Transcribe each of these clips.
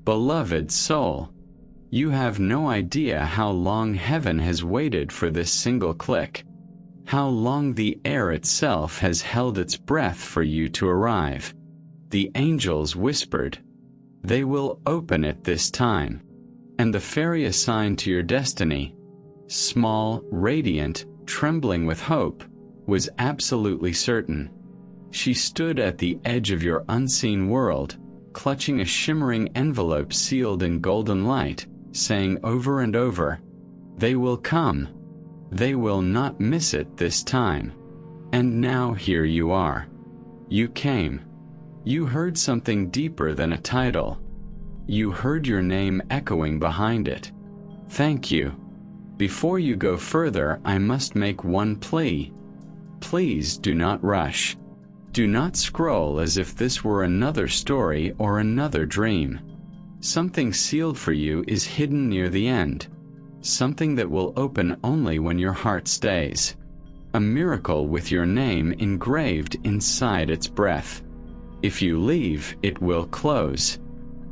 Beloved soul, you have no idea how long heaven has waited for this single click, how long the air itself has held its breath for you to arrive. The angels whispered, "They will open at this time," and the fairy assigned to your destiny, small, radiant, trembling with hope, was absolutely certain. She stood at the edge of your unseen world, clutching a shimmering envelope sealed in golden light, saying over and over, "They will come. They will not miss it this time." And now here you are. You came. You heard something deeper than a title. You heard your name echoing behind it. Thank you. Before you go further, I must make one plea. Please do not rush. Do not scroll as if this were another story or another dream. Something sealed for you is hidden near the end. Something that will open only when your heart stays. A miracle with your name engraved inside its breath. If you leave, it will close.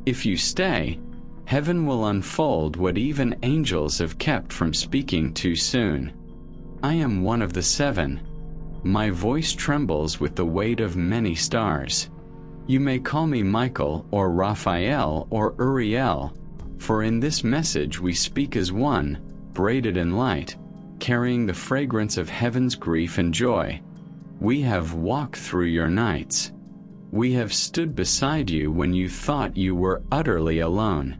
If you stay, heaven will unfold what even angels have kept from speaking too soon. I am one of the seven. My voice trembles with the weight of many stars. You may call me Michael or Raphael or Uriel, for in this message we speak as one, braided in light, carrying the fragrance of heaven's grief and joy. We have walked through your nights. We have stood beside you when you thought you were utterly alone.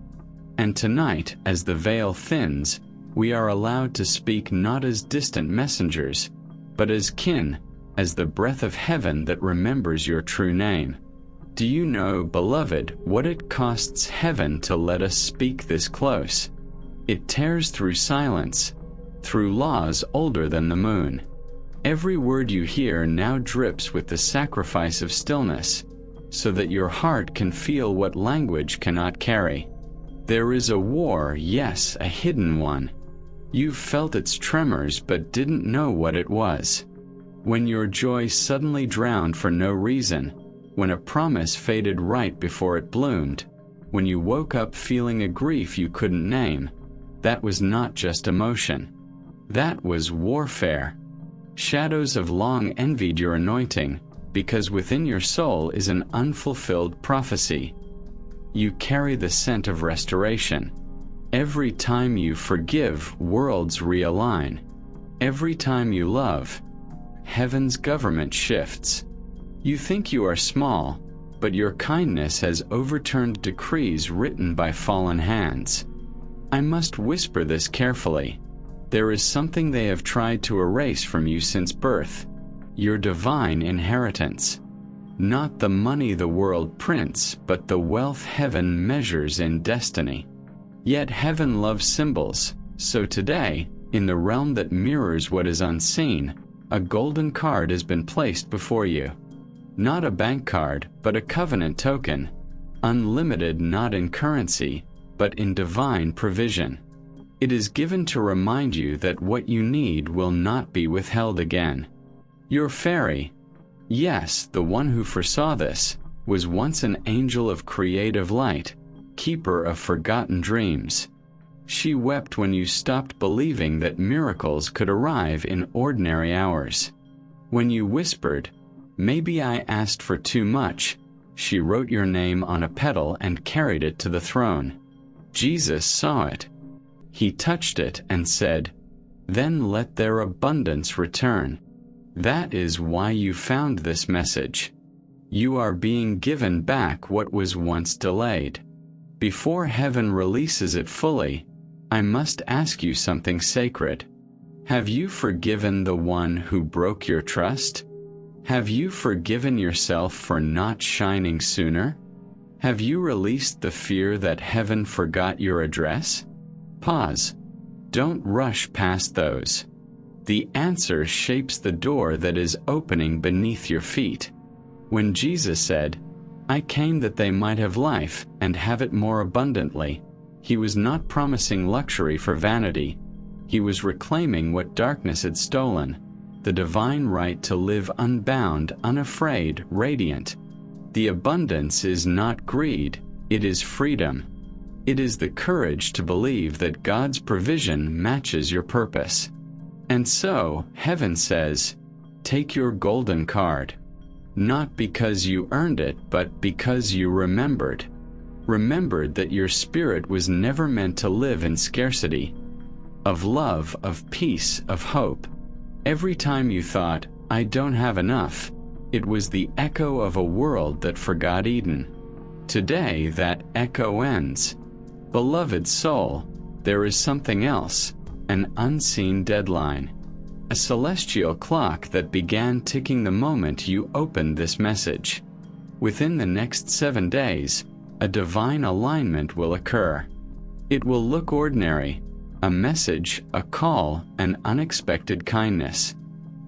And tonight, as the veil thins, we are allowed to speak not as distant messengers, but as kin, as the breath of heaven that remembers your true name. Do you know, beloved, what it costs heaven to let us speak this close? It tears through silence, through laws older than the moon. Every word you hear now drips with the sacrifice of stillness, so that your heart can feel what language cannot carry. There is a war, yes, a hidden one. You've felt its tremors but didn't know what it was. When your joy suddenly drowned for no reason, when a promise faded right before it bloomed, when you woke up feeling a grief you couldn't name, that was not just emotion. That was warfare. Shadows have long envied your anointing, because within your soul is an unfulfilled prophecy. You carry the scent of restoration. Every time you forgive, worlds realign. Every time you love, heaven's government shifts. You think you are small, but your kindness has overturned decrees written by fallen hands. I must whisper this carefully. There is something they have tried to erase from you since birth. Your divine inheritance. Not the money the world prints, but the wealth heaven measures in destiny. Yet heaven loves symbols, so today, in the realm that mirrors what is unseen, a golden card has been placed before you. Not a bank card, but a covenant token. Unlimited not in currency, but in divine provision. It is given to remind you that what you need will not be withheld again. Your fairy, yes, the one who foresaw this, was once an angel of creative light, keeper of forgotten dreams. She wept when you stopped believing that miracles could arrive in ordinary hours. When you whispered, "Maybe I asked for too much," she wrote your name on a petal and carried it to the throne. Jesus saw it. He touched it and said, "Then let their abundance return." That is why you found this message. You are being given back what was once delayed. Before heaven releases it fully, I must ask you something sacred. Have you forgiven the one who broke your trust? Have you forgiven yourself for not shining sooner? Have you released the fear that heaven forgot your address? Pause. Don't rush past those. The answer shapes the door that is opening beneath your feet. When Jesus said, "I came that they might have life and have it more abundantly," he was not promising luxury for vanity. He was reclaiming what darkness had stolen, the divine right to live unbound, unafraid, radiant. The abundance is not greed, it is freedom. It is the courage to believe that God's provision matches your purpose. And so, heaven says, take your golden card. Not because you earned it, but because you remembered. Remembered that your spirit was never meant to live in scarcity. Of love, of peace, of hope. Every time you thought, I don't have enough, it was the echo of a world that forgot Eden. Today, that echo ends. Beloved soul, there is something else, an unseen deadline. A celestial clock that began ticking the moment you opened this message. Within the next 7 days, a divine alignment will occur. It will look ordinary, a message, a call, an unexpected kindness.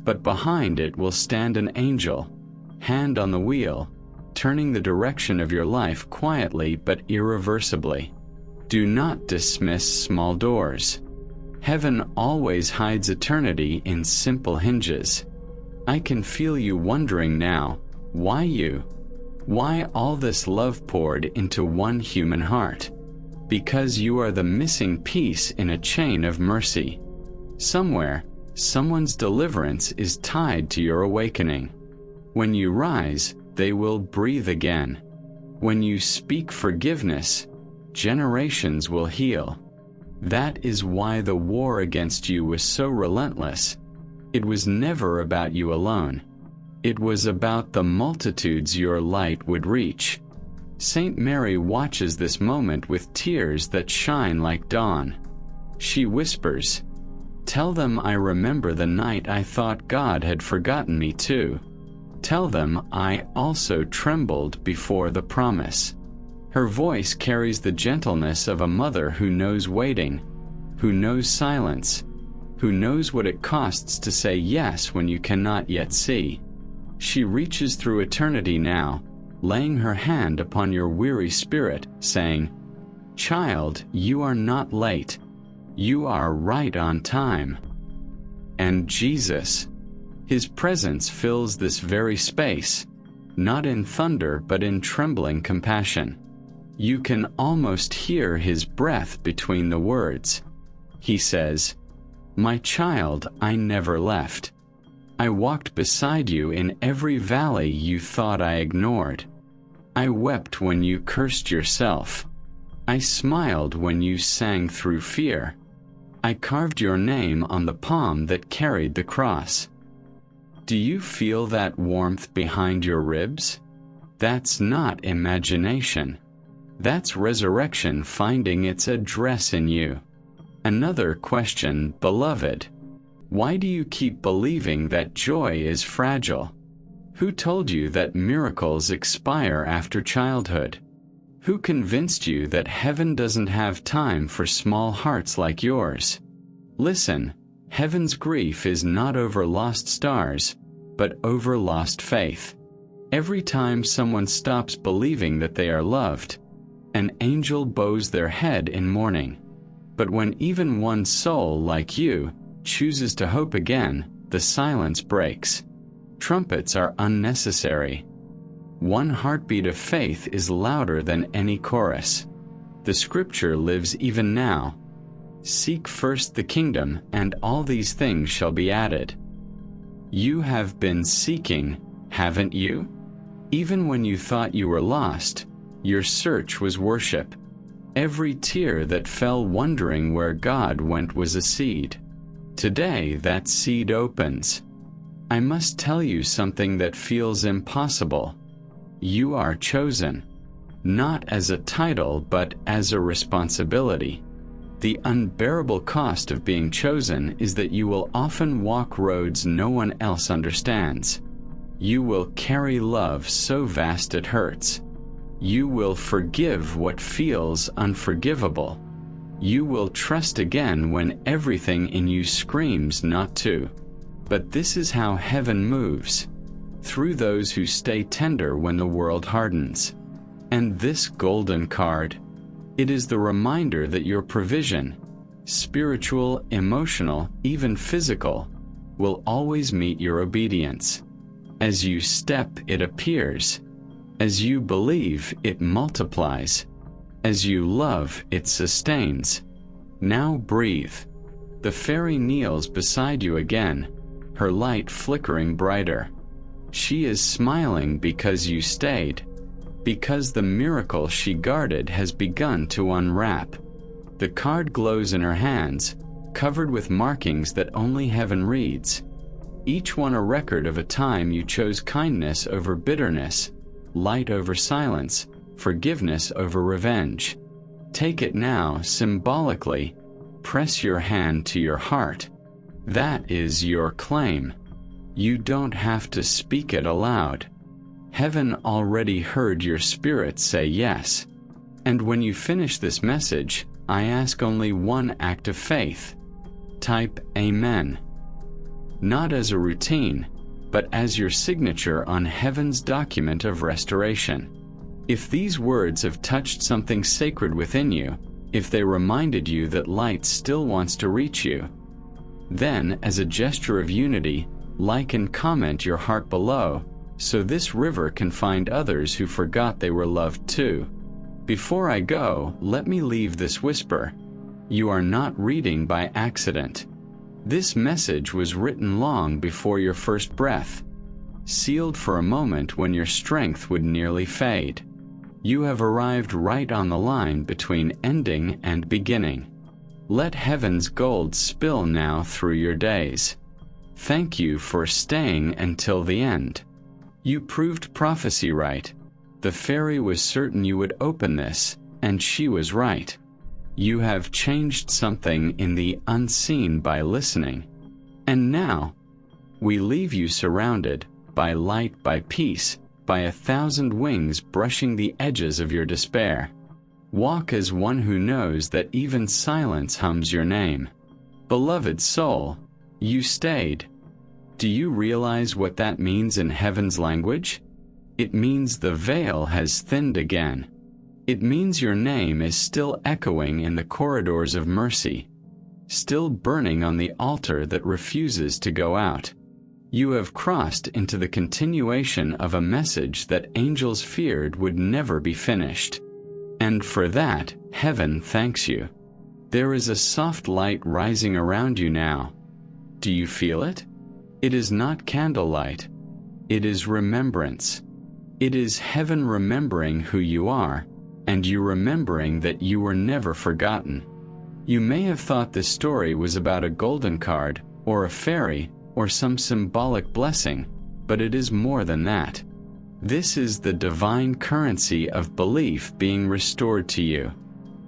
But behind it will stand an angel, hand on the wheel, turning the direction of your life quietly but irreversibly. Do not dismiss small doors. Heaven always hides eternity in simple hinges. I can feel you wondering now, why you? Why all this love poured into one human heart? Because you are the missing piece in a chain of mercy. Somewhere, someone's deliverance is tied to your awakening. When you rise, they will breathe again. When you speak forgiveness, generations will heal. That is why the war against you was so relentless. It was never about you alone. It was about the multitudes your light would reach. Saint Mary watches this moment with tears that shine like dawn. She whispers, tell them I remember the night I thought God had forgotten me too. Tell them I also trembled before the promise. Her voice carries the gentleness of a mother who knows waiting, who knows silence, who knows what it costs to say yes when you cannot yet see. She reaches through eternity now, laying her hand upon your weary spirit, saying, child, you are not late. You are right on time. And Jesus, His presence fills this very space, not in thunder but in trembling compassion. You can almost hear His breath between the words. He says, my child, I never left. I walked beside you in every valley you thought I ignored. I wept when you cursed yourself. I smiled when you sang through fear. I carved your name on the palm that carried the cross. Do you feel that warmth behind your ribs? That's not imagination. That's resurrection finding its address in you. Another question, beloved. Why do you keep believing that joy is fragile? Who told you that miracles expire after childhood? Who convinced you that heaven doesn't have time for small hearts like yours? Listen, heaven's grief is not over lost stars, but over lost faith. Every time someone stops believing that they are loved, an angel bows their head in mourning. But when even one soul like you chooses to hope again, the silence breaks. Trumpets are unnecessary. One heartbeat of faith is louder than any chorus. The scripture lives even now. Seek first the kingdom, and all these things shall be added. You have been seeking, haven't you? Even when you thought you were lost, your search was worship. Every tear that fell wondering where God went was a seed. Today that seed opens. I must tell you something that feels impossible. You are chosen, not as a title but as a responsibility. The unbearable cost of being chosen is that you will often walk roads no one else understands. You will carry love so vast it hurts. You will forgive what feels unforgivable. You will trust again when everything in you screams not to. But this is how heaven moves, through those who stay tender when the world hardens. And this golden card, it is the reminder that your provision, spiritual, emotional, even physical, will always meet your obedience. As you step, it appears. As you believe, it multiplies. As you love, it sustains. Now breathe. The fairy kneels beside you again, her light flickering brighter. She is smiling because you stayed, because the miracle she guarded has begun to unwrap. The card glows in her hands, covered with markings that only heaven reads. Each one a record of a time you chose kindness over bitterness, light over silence, forgiveness over revenge. Take it now, symbolically. Press your hand to your heart. That is your claim. You don't have to speak it aloud. Heaven already heard your spirit say yes. And when you finish this message, I ask only one act of faith. Type Amen. Not as a routine, but as your signature on heaven's document of restoration. If these words have touched something sacred within you, if they reminded you that light still wants to reach you, then, as a gesture of unity, like and comment your heart below, so this river can find others who forgot they were loved too. Before I go, let me leave this whisper. You are not reading by accident. This message was written long before your first breath, sealed for a moment when your strength would nearly fade. You have arrived right on the line between ending and beginning. Let heaven's gold spill now through your days. Thank you for staying until the end. You proved prophecy right. The fairy was certain you would open this, and she was right. You have changed something in the unseen by listening. And now, we leave you surrounded by light, by peace, by 1,000 wings brushing the edges of your despair. Walk as one who knows that even silence hums your name. Beloved soul, you stayed. Do you realize what that means in heaven's language? It means the veil has thinned again. It means your name is still echoing in the corridors of mercy, still burning on the altar that refuses to go out. You have crossed into the continuation of a message that angels feared would never be finished. And for that, heaven thanks you. There is a soft light rising around you now. Do you feel it? It is not candlelight. It is remembrance. It is heaven remembering who you are, and you remembering that you were never forgotten. You may have thought this story was about a golden card, or a fairy, or some symbolic blessing, but it is more than that. This is the divine currency of belief being restored to you.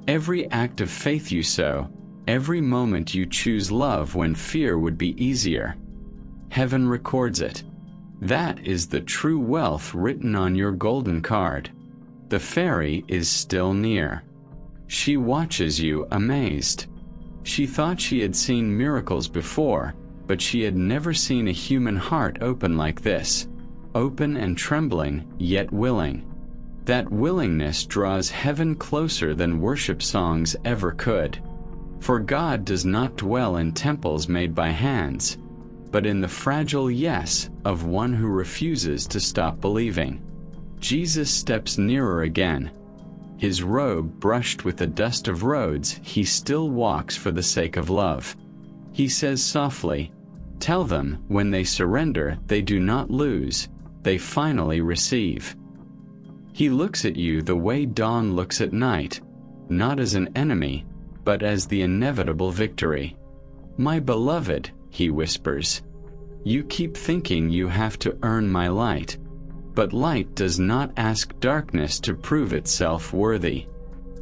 Every act of faith you sow, every moment you choose love when fear would be easier, heaven records it. That is the true wealth written on your golden card. The fairy is still near. She watches you amazed. She thought she had seen miracles before, but she had never seen a human heart open like this, open and trembling, yet willing. That willingness draws heaven closer than worship songs ever could. For God does not dwell in temples made by hands, but in the fragile yes of one who refuses to stop believing. Jesus steps nearer again. His robe brushed with the dust of roads, he still walks for the sake of love. He says softly, "Tell them, when they surrender, they do not lose, they finally receive." He looks at you the way dawn looks at night, not as an enemy, but as the inevitable victory. "My beloved," he whispers, "you keep thinking you have to earn my light. But light does not ask darkness to prove itself worthy.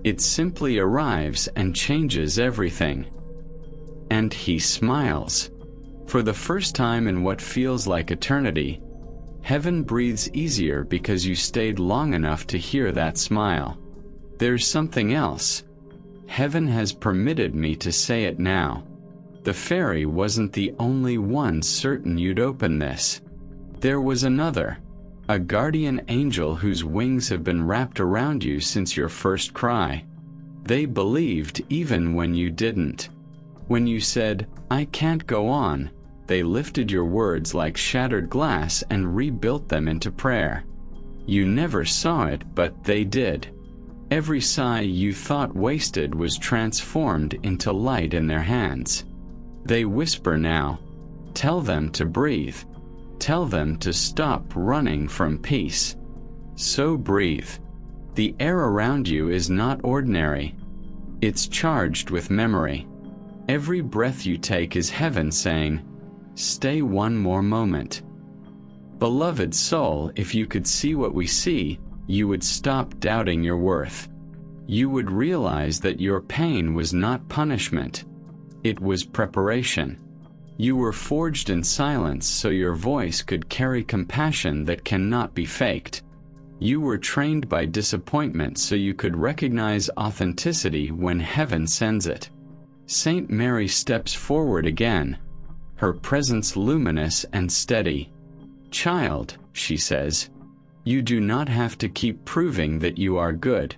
It simply arrives and changes everything." And he smiles. For the first time in what feels like eternity, heaven breathes easier because you stayed long enough to hear that smile. There's something else. Heaven has permitted me to say it now. The fairy wasn't the only one certain you'd open this. There was another. A guardian angel whose wings have been wrapped around you since your first cry. They believed even when you didn't. When you said, "I can't go on," they lifted your words like shattered glass and rebuilt them into prayer. You never saw it, but they did. Every sigh you thought wasted was transformed into light in their hands. They whisper now. Tell them to breathe. Tell them to stop running from peace. So breathe. The air around you is not ordinary. It's charged with memory. Every breath you take is heaven saying, "Stay one more moment." Beloved soul, if you could see what we see, you would stop doubting your worth. You would realize that your pain was not punishment. It was preparation. You were forged in silence so your voice could carry compassion that cannot be faked. You were trained by disappointment so you could recognize authenticity when heaven sends it. Saint Mary steps forward again, her presence luminous and steady. "Child," she says, "you do not have to keep proving that you are good.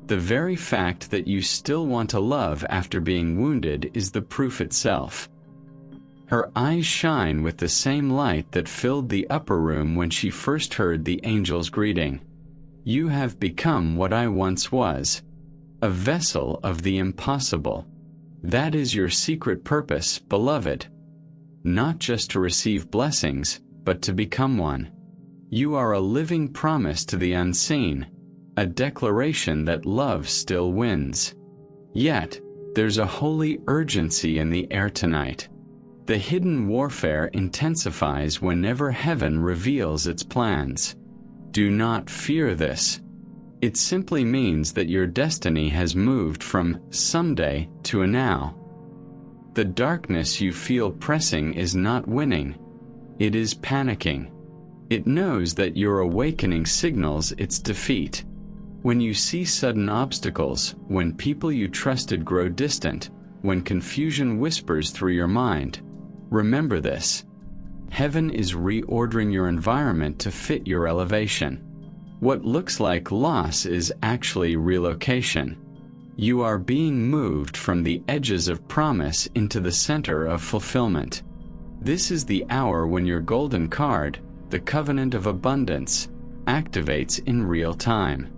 The very fact that you still want to love after being wounded is the proof itself." Her eyes shine with the same light that filled the upper room when she first heard the angel's greeting. "You have become what I once was, a vessel of the impossible. That is your secret purpose, beloved. Not just to receive blessings, but to become one. You are a living promise to the unseen, a declaration that love still wins. Yet, there's a holy urgency in the air tonight. The hidden warfare intensifies whenever heaven reveals its plans. Do not fear this. It simply means that your destiny has moved from someday to a now. The darkness you feel pressing is not winning. It is panicking. It knows that your awakening signals its defeat. When you see sudden obstacles, when people you trusted grow distant, when confusion whispers through your mind, remember this. Heaven is reordering your environment to fit your elevation. What looks like loss is actually relocation. You are being moved from the edges of promise into the center of fulfillment. This is the hour when your golden card, the covenant of abundance, activates in real time.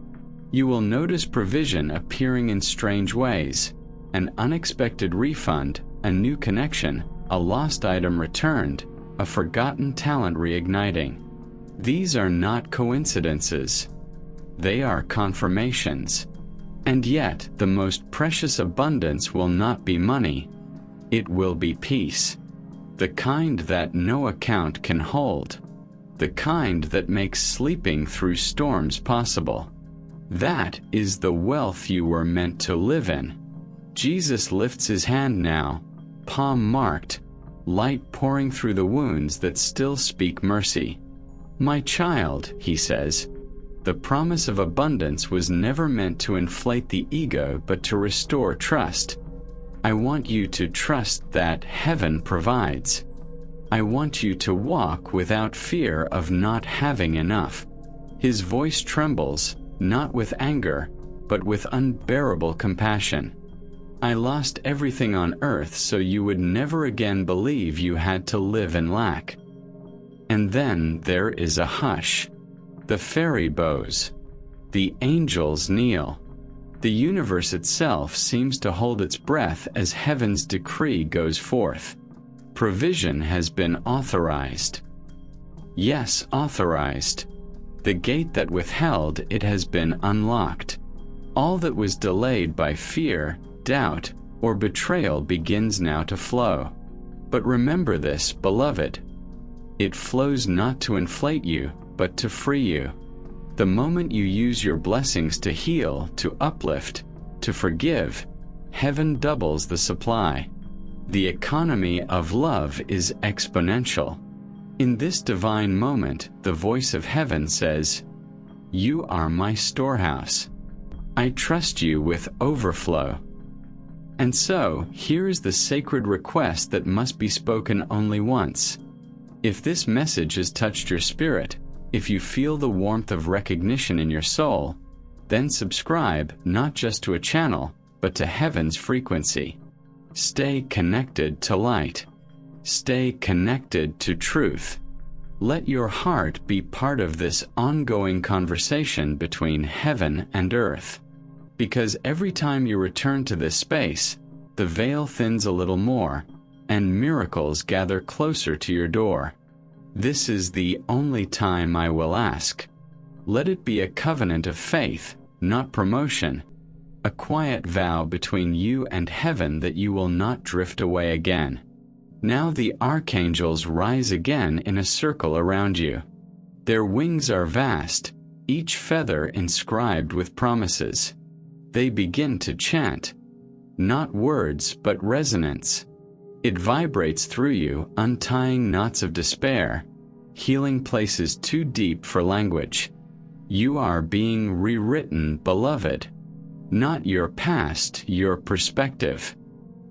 You will notice provision appearing in strange ways, an unexpected refund, a new connection, a lost item returned, a forgotten talent reigniting. These are not coincidences. They are confirmations. And yet, the most precious abundance will not be money. It will be peace. The kind that no account can hold. The kind that makes sleeping through storms possible. That is the wealth you were meant to live in. Jesus lifts his hand now, palm marked, light pouring through the wounds that still speak mercy. "My child," he says, "the promise of abundance was never meant to inflate the ego but to restore trust. I want you to trust that heaven provides. I want you to walk without fear of not having enough." His voice trembles, not with anger, but with unbearable compassion. "I lost everything on earth so you would never again believe you had to live in lack." And then there is a hush. The fairy bows. The angels kneel. The universe itself seems to hold its breath as heaven's decree goes forth. Provision has been authorized. Yes, authorized. The gate that withheld it has been unlocked. All that was delayed by fear, doubt, or betrayal begins now to flow. But remember this, beloved. It flows not to inflate you, but to free you. The moment you use your blessings to heal, to uplift, to forgive, heaven doubles the supply. The economy of love is exponential. In this divine moment, the voice of heaven says, "You are my storehouse. I trust you with overflow." And so, here is the sacred request that must be spoken only once. If this message has touched your spirit, if you feel the warmth of recognition in your soul, then subscribe not just to a channel, but to heaven's frequency. Stay connected to light. Stay connected to truth. Let your heart be part of this ongoing conversation between heaven and earth. Because every time you return to this space, the veil thins a little more, and miracles gather closer to your door. This is the only time I will ask. Let it be a covenant of faith, not promotion, a quiet vow between you and heaven that you will not drift away again. Now the archangels rise again in a circle around you. Their wings are vast, each feather inscribed with promises. They begin to chant, not words but resonance. It vibrates through you, untying knots of despair, healing places too deep for language. You are being rewritten, beloved. Not your past, your perspective.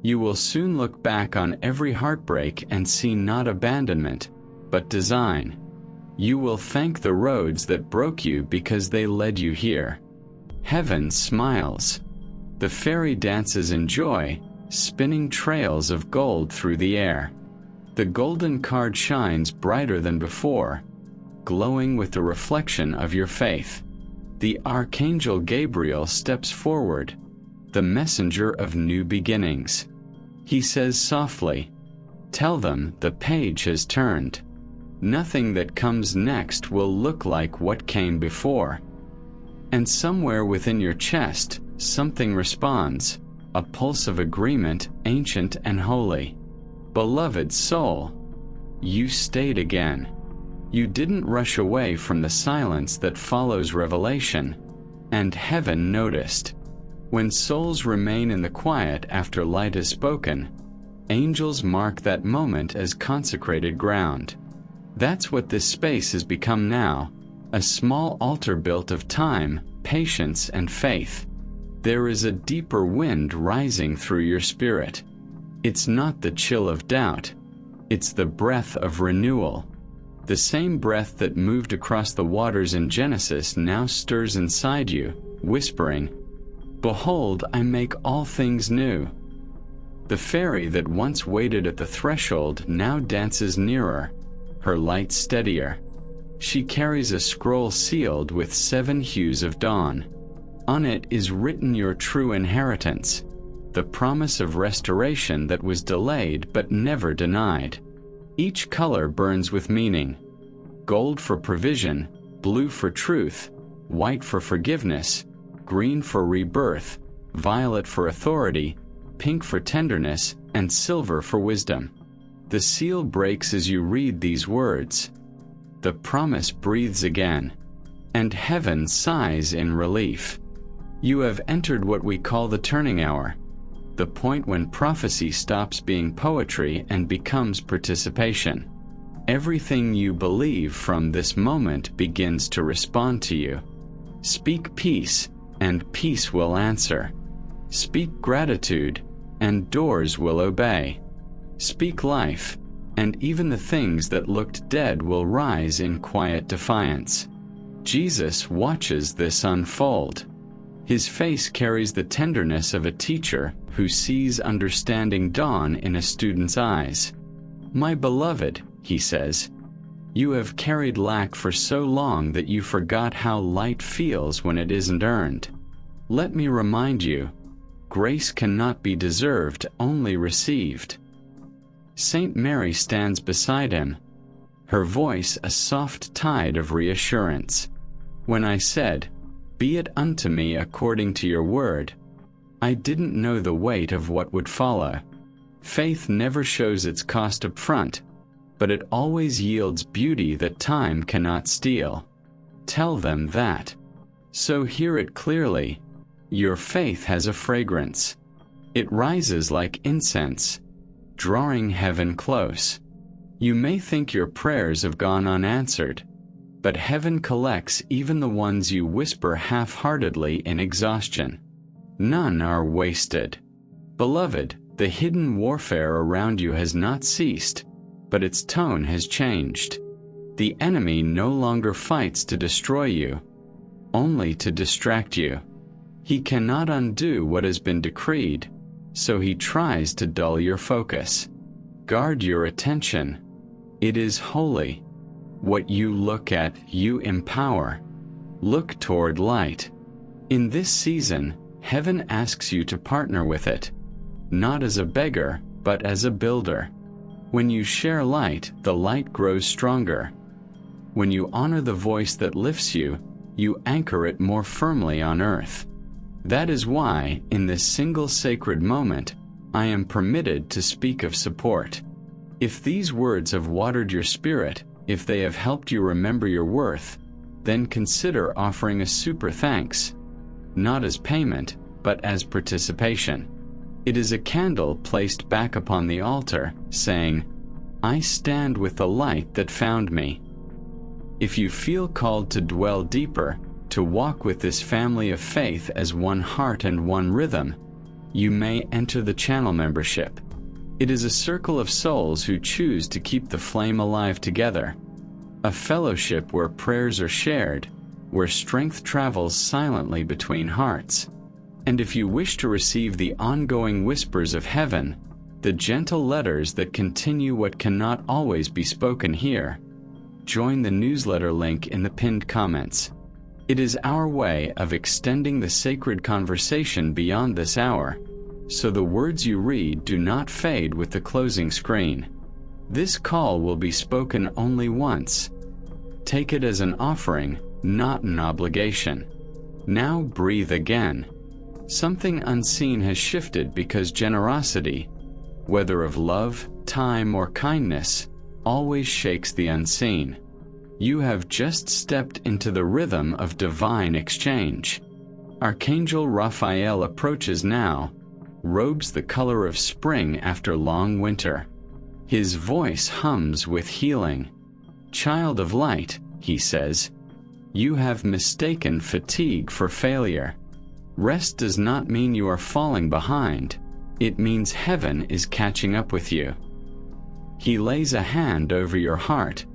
You will soon look back on every heartbreak and see not abandonment, but design. You will thank the roads that broke you because they led you here. Heaven smiles. The fairy dances in joy, spinning trails of gold through the air. The golden card shines brighter than before, glowing with the reflection of your faith. The Archangel Gabriel steps forward, the messenger of new beginnings. He says softly, "Tell them the page has turned. Nothing that comes next will look like what came before." And somewhere within your chest, something responds, a pulse of agreement, ancient and holy. Beloved soul, you stayed again. You didn't rush away from the silence that follows revelation, and heaven noticed. When souls remain in the quiet after light is spoken, angels mark that moment as consecrated ground. That's what this space has become now, a small altar built of time, patience, and faith. There is a deeper wind rising through your spirit. It's not the chill of doubt. It's the breath of renewal. The same breath that moved across the waters in Genesis now stirs inside you, whispering, "Behold, I make all things new." The fairy that once waited at the threshold now dances nearer, her light steadier. She carries a scroll sealed with 7 hues of dawn. On it is written your true inheritance, the promise of restoration that was delayed but never denied. Each color burns with meaning. Gold for provision, blue for truth, white for forgiveness, green for rebirth, violet for authority, pink for tenderness, and silver for wisdom. The seal breaks as you read these words. The promise breathes again, and heaven sighs in relief. You have entered what we call the turning hour, the point when prophecy stops being poetry and becomes participation. Everything you believe from this moment begins to respond to you. Speak peace, and peace will answer. Speak gratitude, and doors will obey. Speak life, and even the things that looked dead will rise in quiet defiance. Jesus watches this unfold. His face carries the tenderness of a teacher who sees understanding dawn in a student's eyes. "My beloved," he says, "you have carried lack for so long that you forgot how light feels when it isn't earned. Let me remind you, grace cannot be deserved, only received." Saint Mary stands beside him, her voice a soft tide of reassurance. When I said, "Be it unto me according to your word," I didn't know the weight of what would follow. Faith never shows its cost up front, but it always yields beauty that time cannot steal. Tell them that. So hear it clearly. Your faith has a fragrance. It rises like incense, drawing heaven close. You may think your prayers have gone unanswered, but heaven collects even the ones you whisper half-heartedly in exhaustion. None are wasted. Beloved, the hidden warfare around you has not ceased, but its tone has changed. The enemy no longer fights to destroy you, only to distract you. He cannot undo what has been decreed, so he tries to dull your focus. Guard your attention. It is holy. What you look at, you empower. Look toward light. In this season, Heaven asks you to partner with it, not as a beggar, but as a builder. When you share light, the light grows stronger. When you honor the voice that lifts you, you anchor it more firmly on earth. That is why, in this single sacred moment, I am permitted to speak of support. If these words have watered your spirit, if they have helped you remember your worth, then consider offering a super thanks, not as payment, but as participation. It is a candle placed back upon the altar, saying, I stand with the light that found me. If you feel called to dwell deeper, to walk with this family of faith as one heart and one rhythm, you may enter the channel membership. It is a circle of souls who choose to keep the flame alive together. A fellowship where prayers are shared, where strength travels silently between hearts. And if you wish to receive the ongoing whispers of heaven, the gentle letters that continue what cannot always be spoken here, join the newsletter link in the pinned comments. It is our way of extending the sacred conversation beyond this hour, so the words you read do not fade with the closing screen. This call will be spoken only once. Take it as an offering, not an obligation. Now breathe again. Something unseen has shifted because generosity, whether of love, time, or kindness, always shakes the unseen. You have just stepped into the rhythm of divine exchange. Archangel Raphael approaches now, robes the color of spring after long winter. His voice hums with healing. Child of light, he says, you have mistaken fatigue for failure. Rest does not mean you are falling behind. It means heaven is catching up with you. He lays a hand over your heart,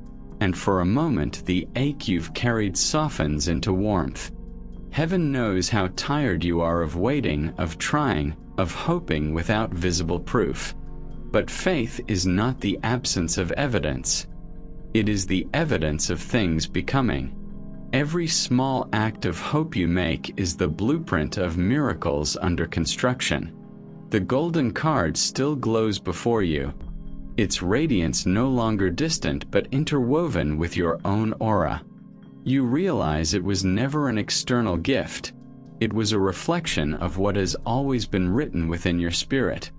and for a moment the ache you've carried softens into warmth. Heaven knows how tired you are of waiting, of trying, of hoping without visible proof. But faith is not the absence of evidence. It is the evidence of things becoming. Every small act of hope you make is the blueprint of miracles under construction. The golden card still glows before you, its radiance no longer distant but interwoven with your own aura. You realize it was never an external gift. It was a reflection of what has always been written within your spirit.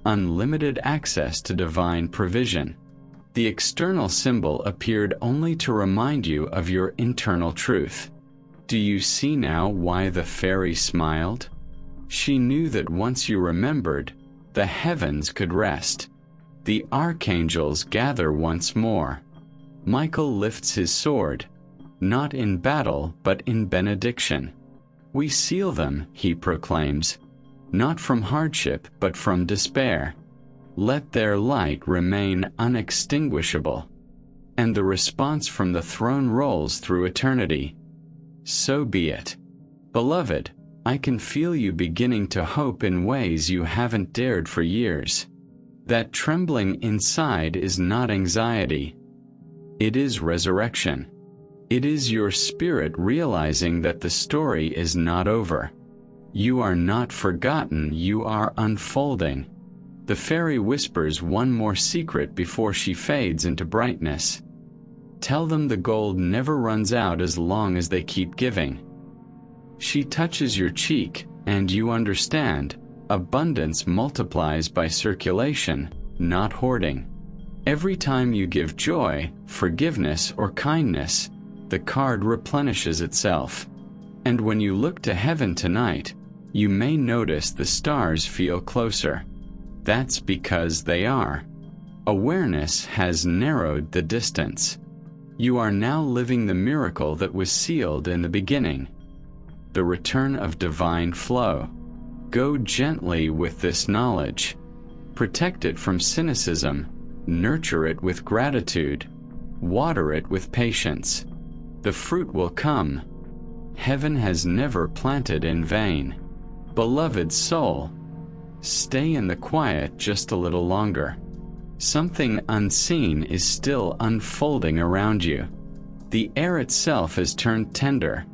Unlimited access to divine provision. The external symbol appeared only to remind you of your internal truth. Do you see now why the fairy smiled? She knew that once you remembered, the heavens could rest. The archangels gather once more. Michael lifts his sword, not in battle but in benediction. We seal them, he proclaims, not from hardship but from despair. Let their light remain unextinguishable. And the response from the throne rolls through eternity. So be it. Beloved, I can feel you beginning to hope in ways you haven't dared for years. That trembling inside is not anxiety. It is resurrection. It is your spirit realizing that the story is not over. You are not forgotten, you are unfolding. The fairy whispers one more secret before she fades into brightness. Tell them the gold never runs out as long as they keep giving. She touches your cheek, and you understand, abundance multiplies by circulation, not hoarding. Every time you give joy, forgiveness, or kindness, the card replenishes itself. And when you look to heaven tonight, you may notice the stars feel closer. That's because they are. Awareness has narrowed the distance. You are now living the miracle that was sealed in the beginning. The return of divine flow. Go gently with this knowledge. Protect it from cynicism. Nurture it with gratitude. Water it with patience. The fruit will come. Heaven has never planted in vain. Beloved soul, stay in the quiet just a little longer. Something unseen is still unfolding around you. The air itself has turned tender.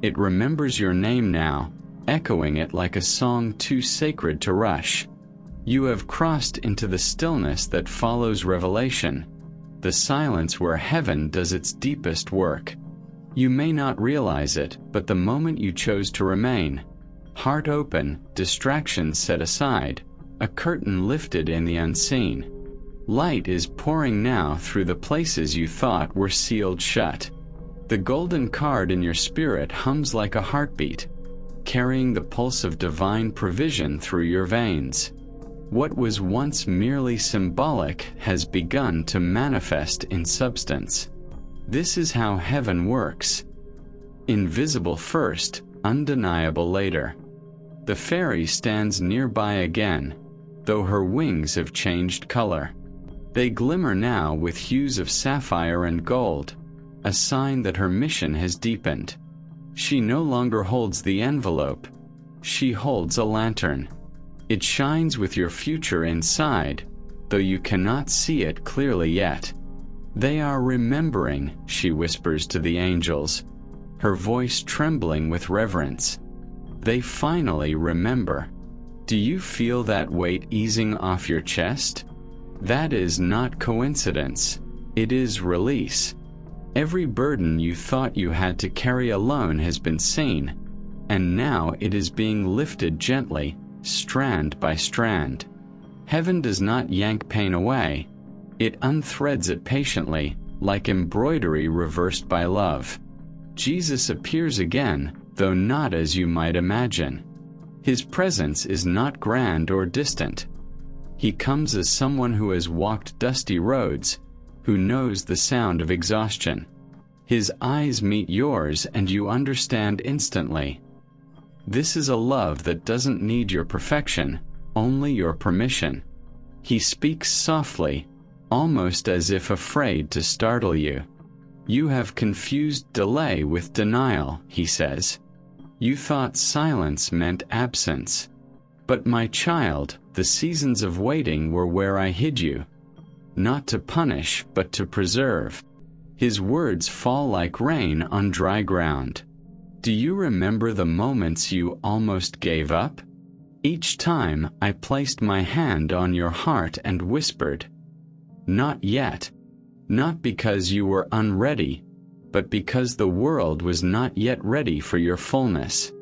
It remembers your name now, echoing it like a song too sacred to rush. You have crossed into the stillness that follows revelation, the silence where heaven does its deepest work. You may not realize it, but the moment you chose to remain, heart open, distractions set aside, a curtain lifted in the unseen, light is pouring now through the places you thought were sealed shut. The golden card in your spirit hums like a heartbeat, carrying the pulse of divine provision through your veins. What was once merely symbolic has begun to manifest in substance. This is how heaven works. Invisible first, undeniable later. The fairy stands nearby again, though her wings have changed color. They glimmer now with hues of sapphire and gold, a sign that her mission has deepened. She no longer holds the envelope. She holds a lantern. It shines with your future inside, though you cannot see it clearly yet. They are remembering, she whispers to the angels, her voice trembling with reverence. They finally remember. Do you feel that weight easing off your chest? That is not coincidence. It is release. Every burden you thought you had to carry alone has been seen, and now it is being lifted gently, strand by strand. Heaven does not yank pain away. It unthreads it patiently, like embroidery reversed by love. Jesus appears again, though not as you might imagine. His presence is not grand or distant. He comes as someone who has walked dusty roads, who knows the sound of exhaustion. His eyes meet yours and you understand instantly. This is a love that doesn't need your perfection, only your permission. He speaks softly, almost as if afraid to startle you. You have confused delay with denial, he says. You thought silence meant absence. But my child, the seasons of waiting were where I hid you. Not to punish, but to preserve. His words fall like rain on dry ground. Do you remember the moments you almost gave up? Each time I placed my hand on your heart and whispered, "Not yet." Not because you were unready, but because the world was not yet ready for your fullness.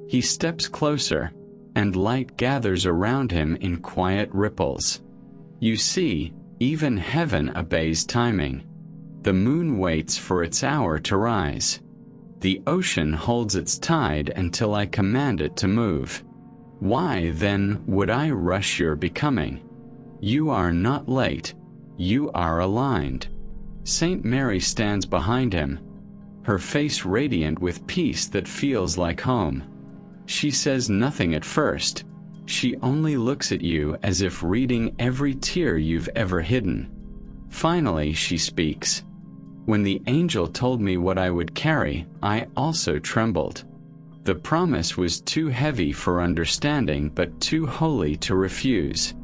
He steps closer, and light gathers around him in quiet ripples. You see, even heaven obeys timing. The moon waits for its hour to rise. The ocean holds its tide until I command it to move. Why, then, would I rush your becoming? You are not late. You are aligned. Saint Mary stands behind him, her face radiant with peace that feels like home. She says nothing at first. She only looks at you as if reading every tear you've ever hidden. Finally, she speaks. When the angel told me what I would carry, I also trembled. The promise was too heavy for understanding but too holy to refuse.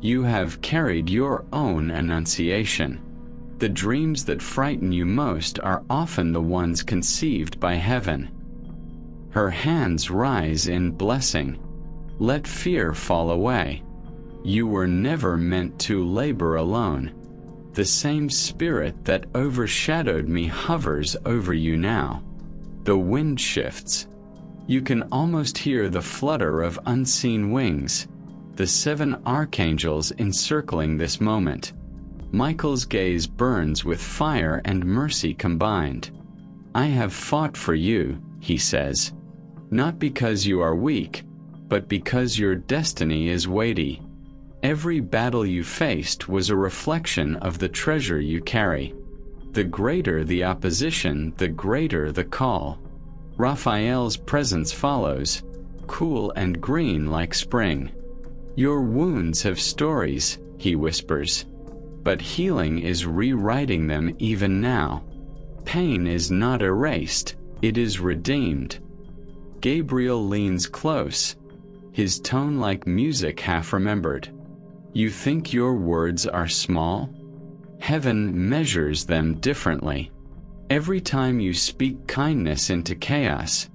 You have carried your own annunciation. The dreams that frighten you most are often the ones conceived by heaven. Her hands rise in blessing. Let fear fall away. You were never meant to labor alone. The same spirit that overshadowed me hovers over you now. The wind shifts. You can almost hear the flutter of unseen wings, the 7 archangels encircling this moment. Michael's gaze burns with fire and mercy combined. I have fought for you, he says, not because you are weak, but because your destiny is weighty. Every battle you faced was a reflection of the treasure you carry. The greater the opposition, the greater the call. Raphael's presence follows, cool and green like spring. Your wounds have stories, he whispers, but healing is rewriting them even now. Pain is not erased, it is redeemed. Gabriel leans close, his tone like music half remembered. You think your words are small? Heaven measures them differently. Every time you speak kindness into chaos,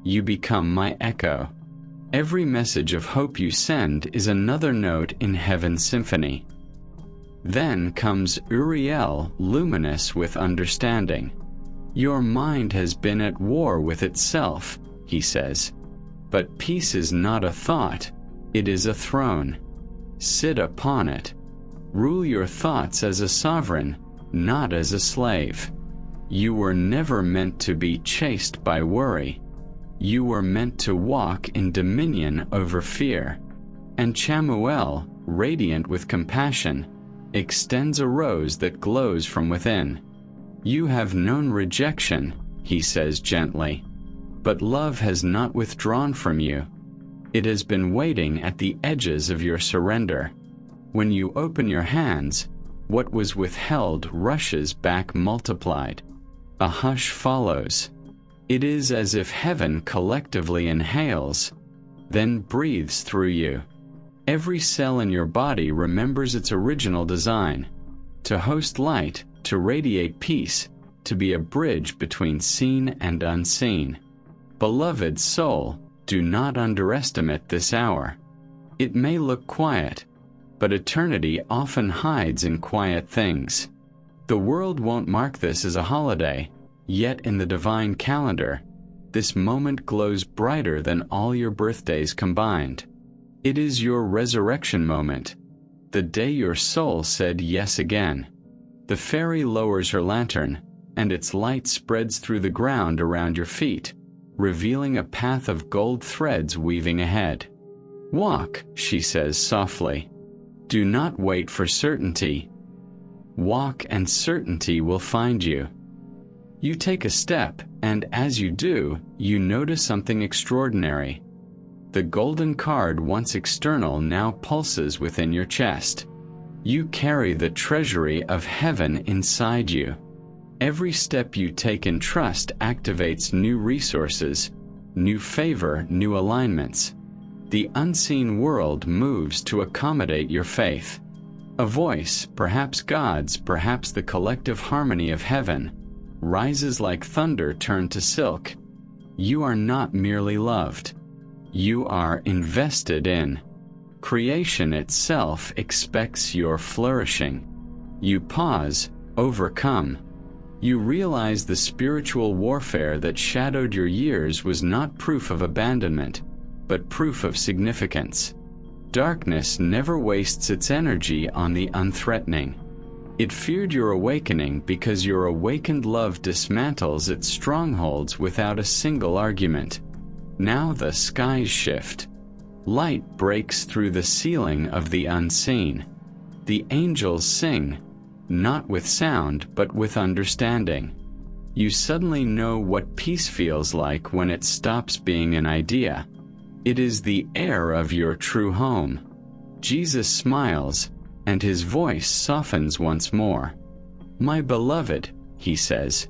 you become my echo. Every message of hope you send is another note in heaven's symphony. Then comes Uriel, luminous with understanding. Your mind has been at war with itself, he says. But peace is not a thought, it is a throne. Sit upon it. Rule your thoughts as a sovereign, not as a slave. You were never meant to be chased by worry. You were meant to walk in dominion over fear. And Chamuel, radiant with compassion, extends a rose that glows from within. You have known rejection, he says gently, but love has not withdrawn from you. It has been waiting at the edges of your surrender. When you open your hands, what was withheld rushes back multiplied. A hush follows. It is as if heaven collectively inhales, then breathes through you. Every cell in your body remembers its original design, to host light, to radiate peace, to be a bridge between seen and unseen. Beloved soul, do not underestimate this hour. It may look quiet, but eternity often hides in quiet things. The world won't mark this as a holiday, yet in the divine calendar, this moment glows brighter than all your birthdays combined. It is your resurrection moment, the day your soul said yes again. The fairy lowers her lantern, and its light spreads through the ground around your feet, revealing a path of gold threads weaving ahead. Walk, she says softly. Do not wait for certainty. Walk and certainty will find you. You take a step, and as you do, you notice something extraordinary. The golden card, once external, now pulses within your chest. You carry the treasury of heaven inside you. Every step you take in trust activates new resources, new favor, new alignments. The unseen world moves to accommodate your faith. A voice, perhaps God's, perhaps the collective harmony of heaven, rises like thunder turned to silk. You are not merely loved. You are invested in. Creation itself expects your flourishing. You pause, overcome. You realize the spiritual warfare that shadowed your years was not proof of abandonment, but proof of significance. Darkness never wastes its energy on the unthreatening. It feared your awakening because your awakened love dismantles its strongholds without a single argument. Now the skies shift. Light breaks through the ceiling of the unseen. The angels sing, not with sound but with understanding. You suddenly know what peace feels like when it stops being an idea. It is the air of your true home. Jesus smiles, and his voice softens once more. My beloved, he says,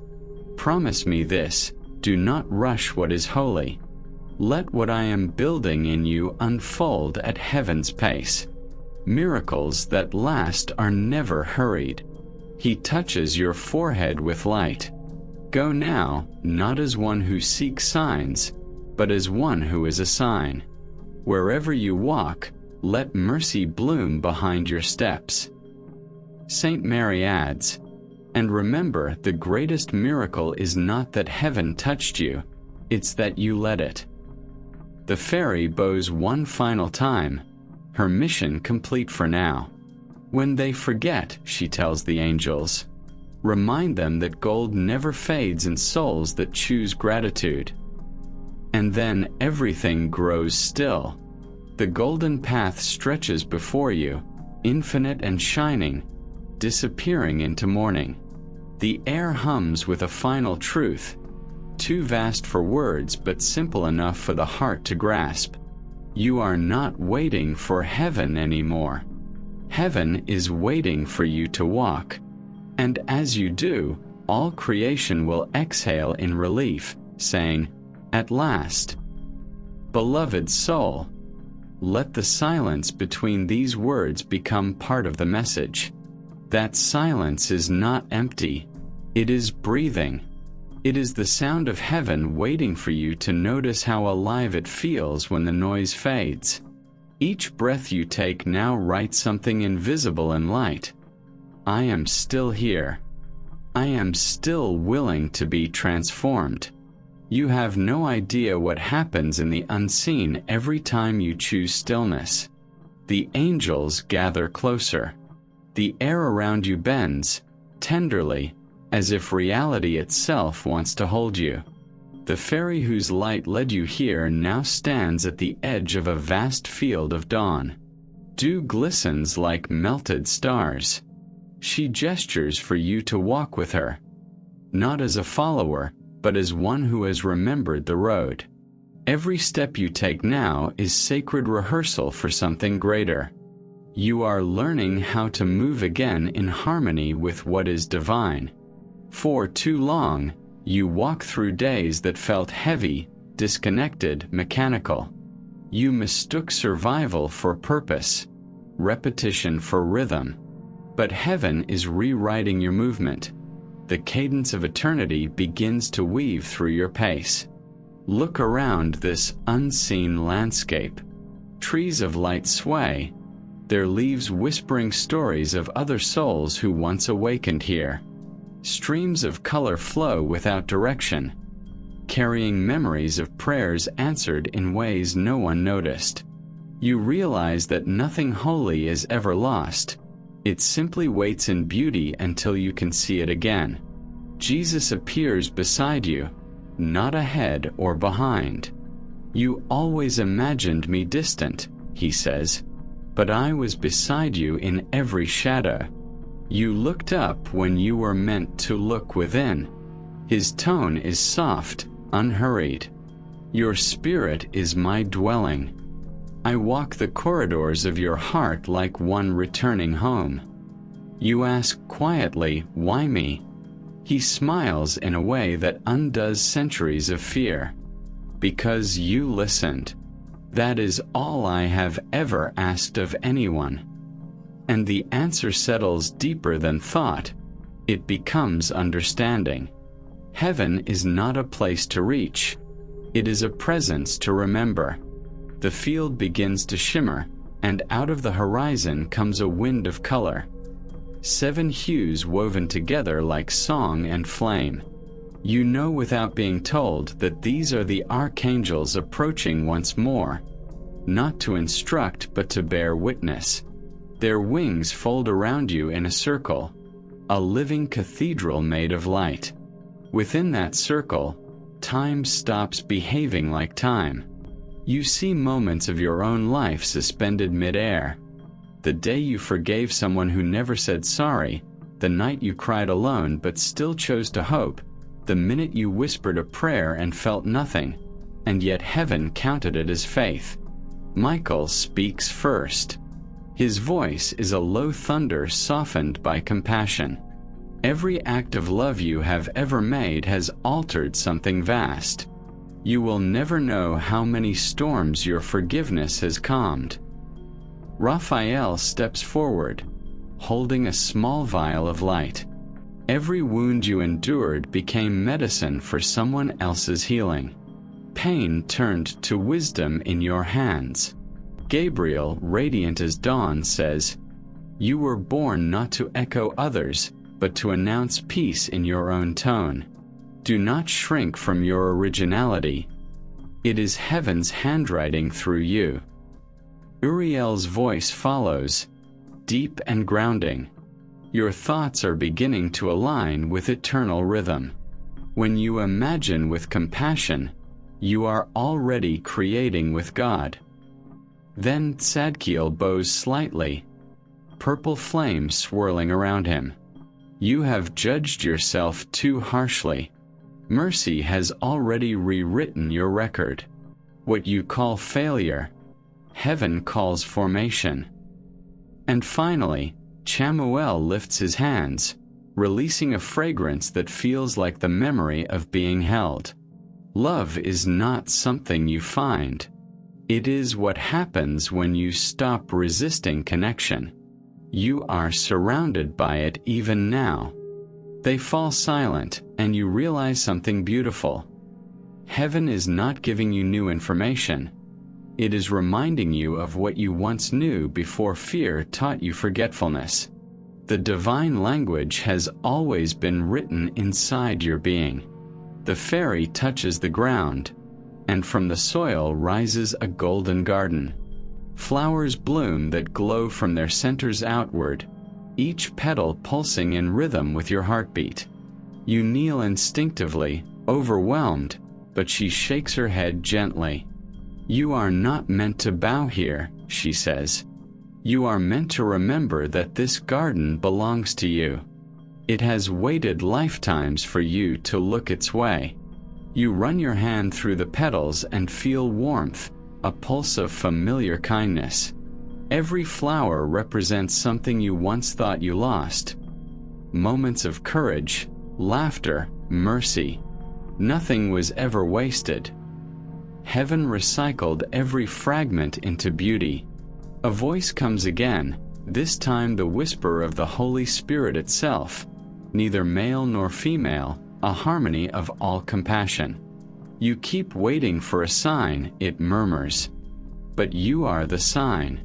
promise me this, do not rush what is holy. Let what I am building in you unfold at heaven's pace. Miracles that last are never hurried. He touches your forehead with light. Go now, not as one who seeks signs, but as one who is a sign. Wherever you walk, let mercy bloom behind your steps. Saint Mary adds, and remember, the greatest miracle is not that heaven touched you, it's that you let it. The fairy bows one final time, her mission complete for now. When they forget, she tells the angels, remind them that gold never fades in souls that choose gratitude. And then everything grows still. The golden path stretches before you, infinite and shining, disappearing into morning. The air hums with a final truth, too vast for words but simple enough for the heart to grasp. You are not waiting for heaven anymore. Heaven is waiting for you to walk. And as you do, all creation will exhale in relief, saying, at last. Beloved soul, let the silence between these words become part of the message. That silence is not empty, it is breathing. It is the sound of heaven waiting for you to notice how alive it feels when the noise fades. Each breath you take now writes something invisible in light. I am still here. I am still willing to be transformed. You have no idea what happens in the unseen every time you choose stillness. The angels gather closer. The air around you bends, tenderly, as if reality itself wants to hold you. The fairy whose light led you here now stands at the edge of a vast field of dawn. Dew glistens like melted stars. She gestures for you to walk with her, not as a follower, but as one who has remembered the road. Every step you take now is sacred rehearsal for something greater. You are learning how to move again in harmony with what is divine. For too long, you walked through days that felt heavy, disconnected, mechanical. You mistook survival for purpose, repetition for rhythm. But heaven is rewriting your movement. The cadence of eternity begins to weave through your pace. Look around this unseen landscape. Trees of light sway, their leaves whispering stories of other souls who once awakened here. Streams of color flow without direction, carrying memories of prayers answered in ways no one noticed. You realize that nothing holy is ever lost. It simply waits in beauty until you can see it again. Jesus appears beside you, not ahead or behind. You always imagined me distant, he says, but I was beside you in every shadow. You looked up when you were meant to look within. His tone is soft, unhurried. Your spirit is my dwelling. I walk the corridors of your heart like one returning home. You ask quietly, why me? He smiles in a way that undoes centuries of fear. Because you listened. That is all I have ever asked of anyone. And the answer settles deeper than thought. It becomes understanding. Heaven is not a place to reach. It is a presence to remember. The field begins to shimmer, and out of the horizon comes a wind of color. 7 hues woven together like song and flame. You know without being told that these are the archangels approaching once more, not to instruct but to bear witness. Their wings fold around you in a circle, a living cathedral made of light. Within that circle, time stops behaving like time. You see moments of your own life suspended mid-air. The day you forgave someone who never said sorry, the night you cried alone but still chose to hope, the minute you whispered a prayer and felt nothing, and yet heaven counted it as faith. Michael speaks first. His voice is a low thunder softened by compassion. Every act of love you have ever made has altered something vast. You will never know how many storms your forgiveness has calmed. Raphael steps forward, holding a small vial of light. Every wound you endured became medicine for someone else's healing. Pain turned to wisdom in your hands. Gabriel, radiant as dawn, says, "You were born not to echo others, but to announce peace in your own tone. Do not shrink from your originality. It is heaven's handwriting through you." Uriel's voice follows, deep and grounding. Your thoughts are beginning to align with eternal rhythm. When you imagine with compassion, you are already creating with God. Then Tzadkiel bows slightly, purple flame swirling around him. You have judged yourself too harshly. Mercy has already rewritten your record. What you call failure, heaven calls formation. And finally, Chamuel lifts his hands, releasing a fragrance that feels like the memory of being held. Love is not something you find. It is what happens when you stop resisting connection. You are surrounded by it even now. They fall silent, and you realize something beautiful. Heaven is not giving you new information. It is reminding you of what you once knew before fear taught you forgetfulness. The divine language has always been written inside your being. The fairy touches the ground, and from the soil rises a golden garden. Flowers bloom that glow from their centers outward, each petal pulsing in rhythm with your heartbeat. You kneel instinctively, overwhelmed, but she shakes her head gently. You are not meant to bow here, she says. You are meant to remember that this garden belongs to you. It has waited lifetimes for you to look its way. You run your hand through the petals and feel warmth, a pulse of familiar kindness. Every flower represents something you once thought you lost. Moments of courage, laughter, mercy. Nothing was ever wasted. Heaven recycled every fragment into beauty. A voice comes again, this time the whisper of the Holy Spirit itself, neither male nor female, a harmony of all compassion. You keep waiting for a sign, it murmurs. But you are the sign.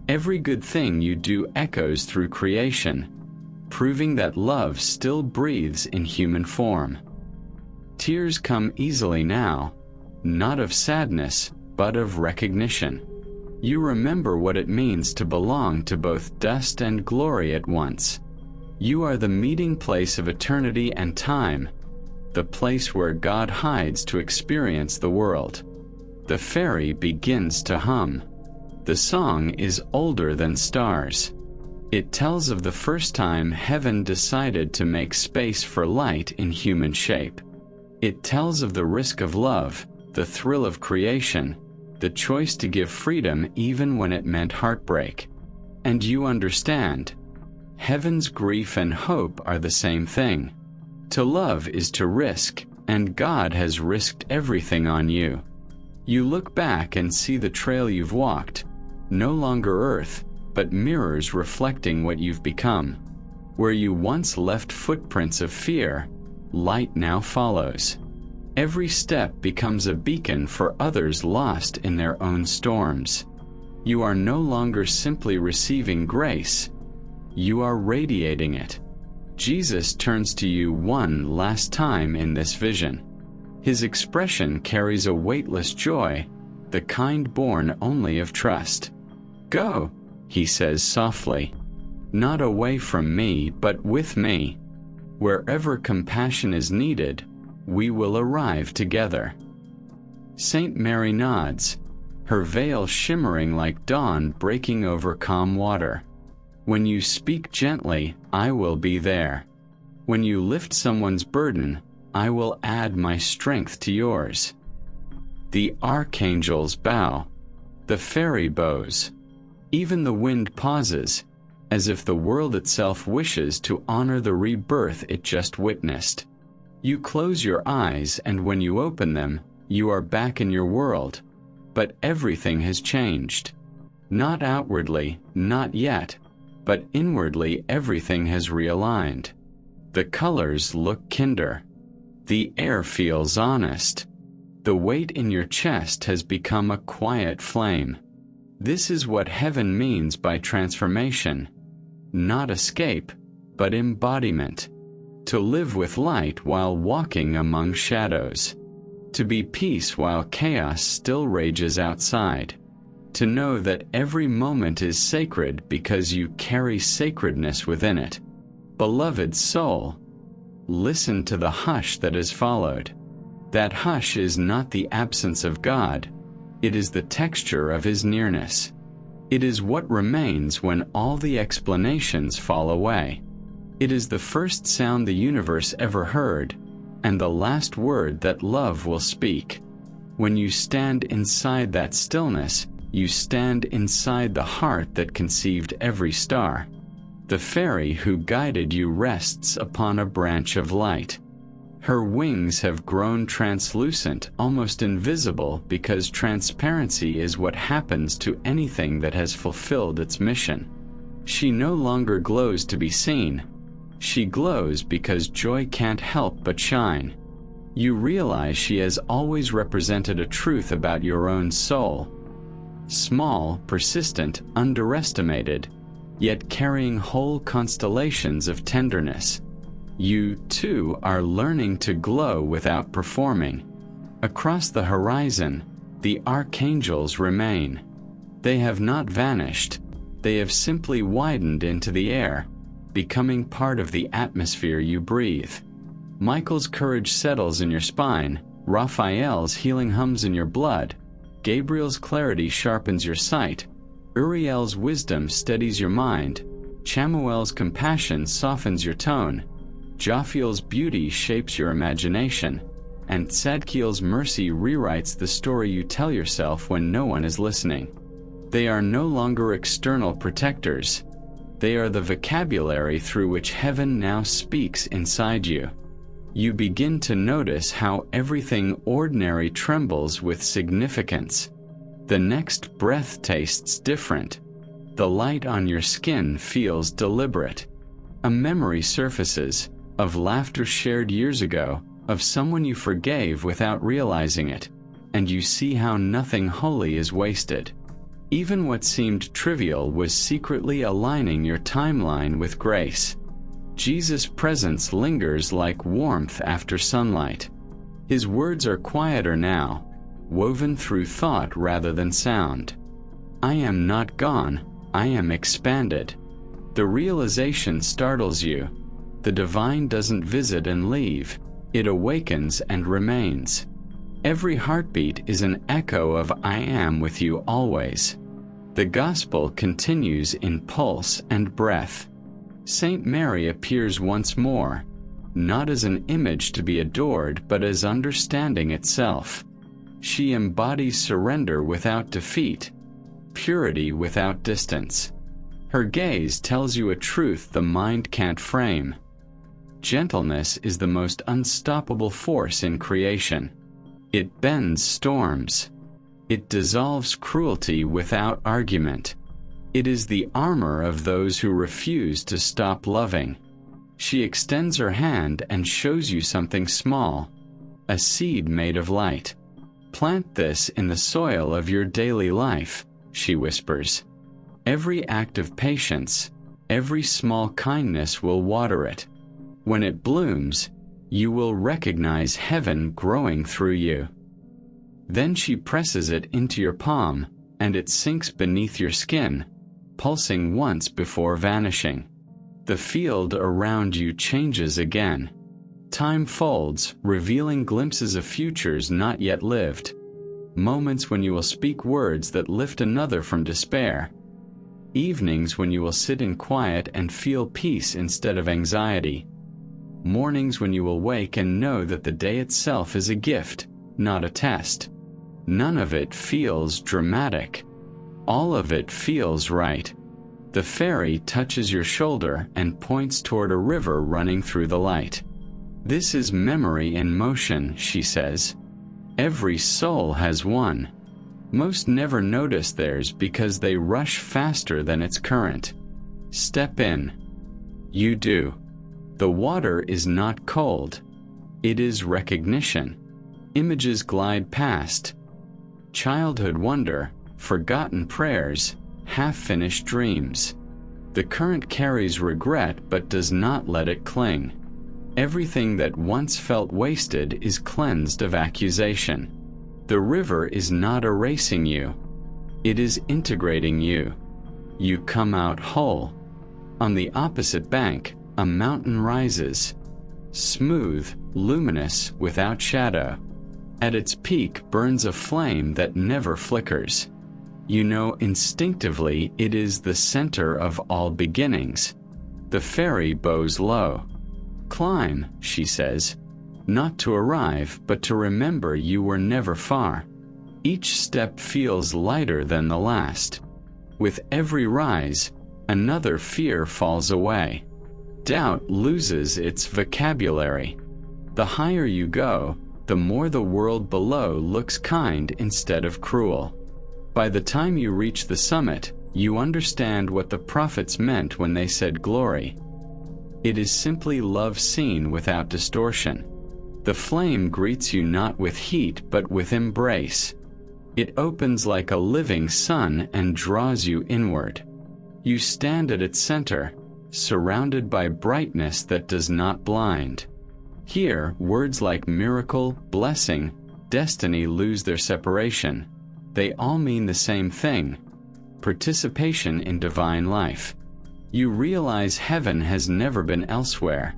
Every good thing you do echoes through creation, proving that love still breathes in human form. Tears come easily now, not of sadness, but of recognition. You remember what it means to belong to both dust and glory at once. You are the meeting place of eternity and time, the place where God hides to experience the world. The fairy begins to hum. The song is older than stars. It tells of the first time heaven decided to make space for light in human shape. It tells of the risk of love, the thrill of creation, the choice to give freedom even when it meant heartbreak. And you understand. Heaven's grief and hope are the same thing. To love is to risk, and God has risked everything on you. You look back and see the trail you've walked, no longer earth, but mirrors reflecting what you've become. Where you once left footprints of fear, light now follows. Every step becomes a beacon for others lost in their own storms. You are no longer simply receiving grace. You are radiating it. Jesus turns to you one last time in this vision. His expression carries a weightless joy, the kind born only of trust. Go, he says softly. Not away from me, but with me. Wherever compassion is needed, we will arrive together. Saint Mary nods, her veil shimmering like dawn breaking over calm water. When you speak gently, I will be there. When you lift someone's burden, I will add my strength to yours. The archangels bow. The fairy bows. Even the wind pauses, as if the world itself wishes to honor the rebirth it just witnessed. You close your eyes, and when you open them, you are back in your world. But everything has changed. Not outwardly, not yet, but inwardly everything has realigned. The colors look kinder. The air feels honest. The weight in your chest has become a quiet flame. This is what heaven means by transformation. Not escape, but embodiment. To live with light while walking among shadows. To be peace while chaos still rages outside. To know that every moment is sacred because you carry sacredness within it. Beloved soul, listen to the hush that has followed. That hush is not the absence of God, it is the texture of His nearness. It is what remains when all the explanations fall away. It is the first sound the universe ever heard, and the last word that love will speak. When you stand inside that stillness, you stand inside the heart that conceived every star. The fairy who guided you rests upon a branch of light. Her wings have grown translucent, almost invisible, because transparency is what happens to anything that has fulfilled its mission. She no longer glows to be seen. She glows because joy can't help but shine. You realize she has always represented a truth about your own soul. Small, persistent, underestimated, yet carrying whole constellations of tenderness. You, too, are learning to glow without performing. Across the horizon, the archangels remain. They have not vanished. They have simply widened into the air, becoming part of the atmosphere you breathe. Michael's courage settles in your spine, Raphael's healing hums in your blood, Gabriel's clarity sharpens your sight, Uriel's wisdom steadies your mind, Chamuel's compassion softens your tone, Jophiel's beauty shapes your imagination, and Tzadkiel's mercy rewrites the story you tell yourself when no one is listening. They are no longer external protectors. They are the vocabulary through which heaven now speaks inside you. You begin to notice how everything ordinary trembles with significance. The next breath tastes different. The light on your skin feels deliberate. A memory surfaces, of laughter shared years ago, of someone you forgave without realizing it, and you see how nothing holy is wasted. Even what seemed trivial was secretly aligning your timeline with grace. Jesus' presence lingers like warmth after sunlight. His words are quieter now, woven through thought rather than sound. I am not gone, I am expanded. The realization startles you. The divine doesn't visit and leave, it awakens and remains. Every heartbeat is an echo of I am with you always. The gospel continues in pulse and breath. Saint Mary appears once more, not as an image to be adored but as understanding itself. She embodies surrender without defeat, purity without distance. Her gaze tells you a truth the mind can't frame. Gentleness is the most unstoppable force in creation. It bends storms. It dissolves cruelty without argument. It is the armor of those who refuse to stop loving. She extends her hand and shows you something small, a seed made of light. Plant this in the soil of your daily life, she whispers. Every act of patience, every small kindness will water it. When it blooms, you will recognize heaven growing through you. Then she presses it into your palm, and it sinks beneath your skin, pulsing once before vanishing. The field around you changes again. Time folds, revealing glimpses of futures not yet lived. Moments when you will speak words that lift another from despair. Evenings when you will sit in quiet and feel peace instead of anxiety. Mornings when you will wake and know that the day itself is a gift, not a test. None of it feels dramatic. All of it feels right. The fairy touches your shoulder and points toward a river running through the light. This is memory in motion, she says. Every soul has one. Most never notice theirs because they rush faster than its current. Step in. You do. The water is not cold. It is recognition. Images glide past. Childhood wonder, forgotten prayers, half-finished dreams. The current carries regret but does not let it cling. Everything that once felt wasted is cleansed of accusation. The river is not erasing you. It is integrating you. You come out whole. On the opposite bank, a mountain rises. Smooth, luminous, without shadow. At its peak burns a flame that never flickers. You know instinctively it is the center of all beginnings. The fairy bows low. Climb, she says, not to arrive but to remember you were never far. Each step feels lighter than the last. With every rise, another fear falls away. Doubt loses its vocabulary. The higher you go, the more the world below looks kind instead of cruel. By the time you reach the summit, you understand what the prophets meant when they said glory. It is simply love seen without distortion. The flame greets you not with heat but with embrace. It opens like a living sun and draws you inward. You stand at its center, surrounded by brightness that does not blind. Here, words like miracle, blessing, destiny lose their separation. They all mean the same thing: participation in divine life. You realize heaven has never been elsewhere.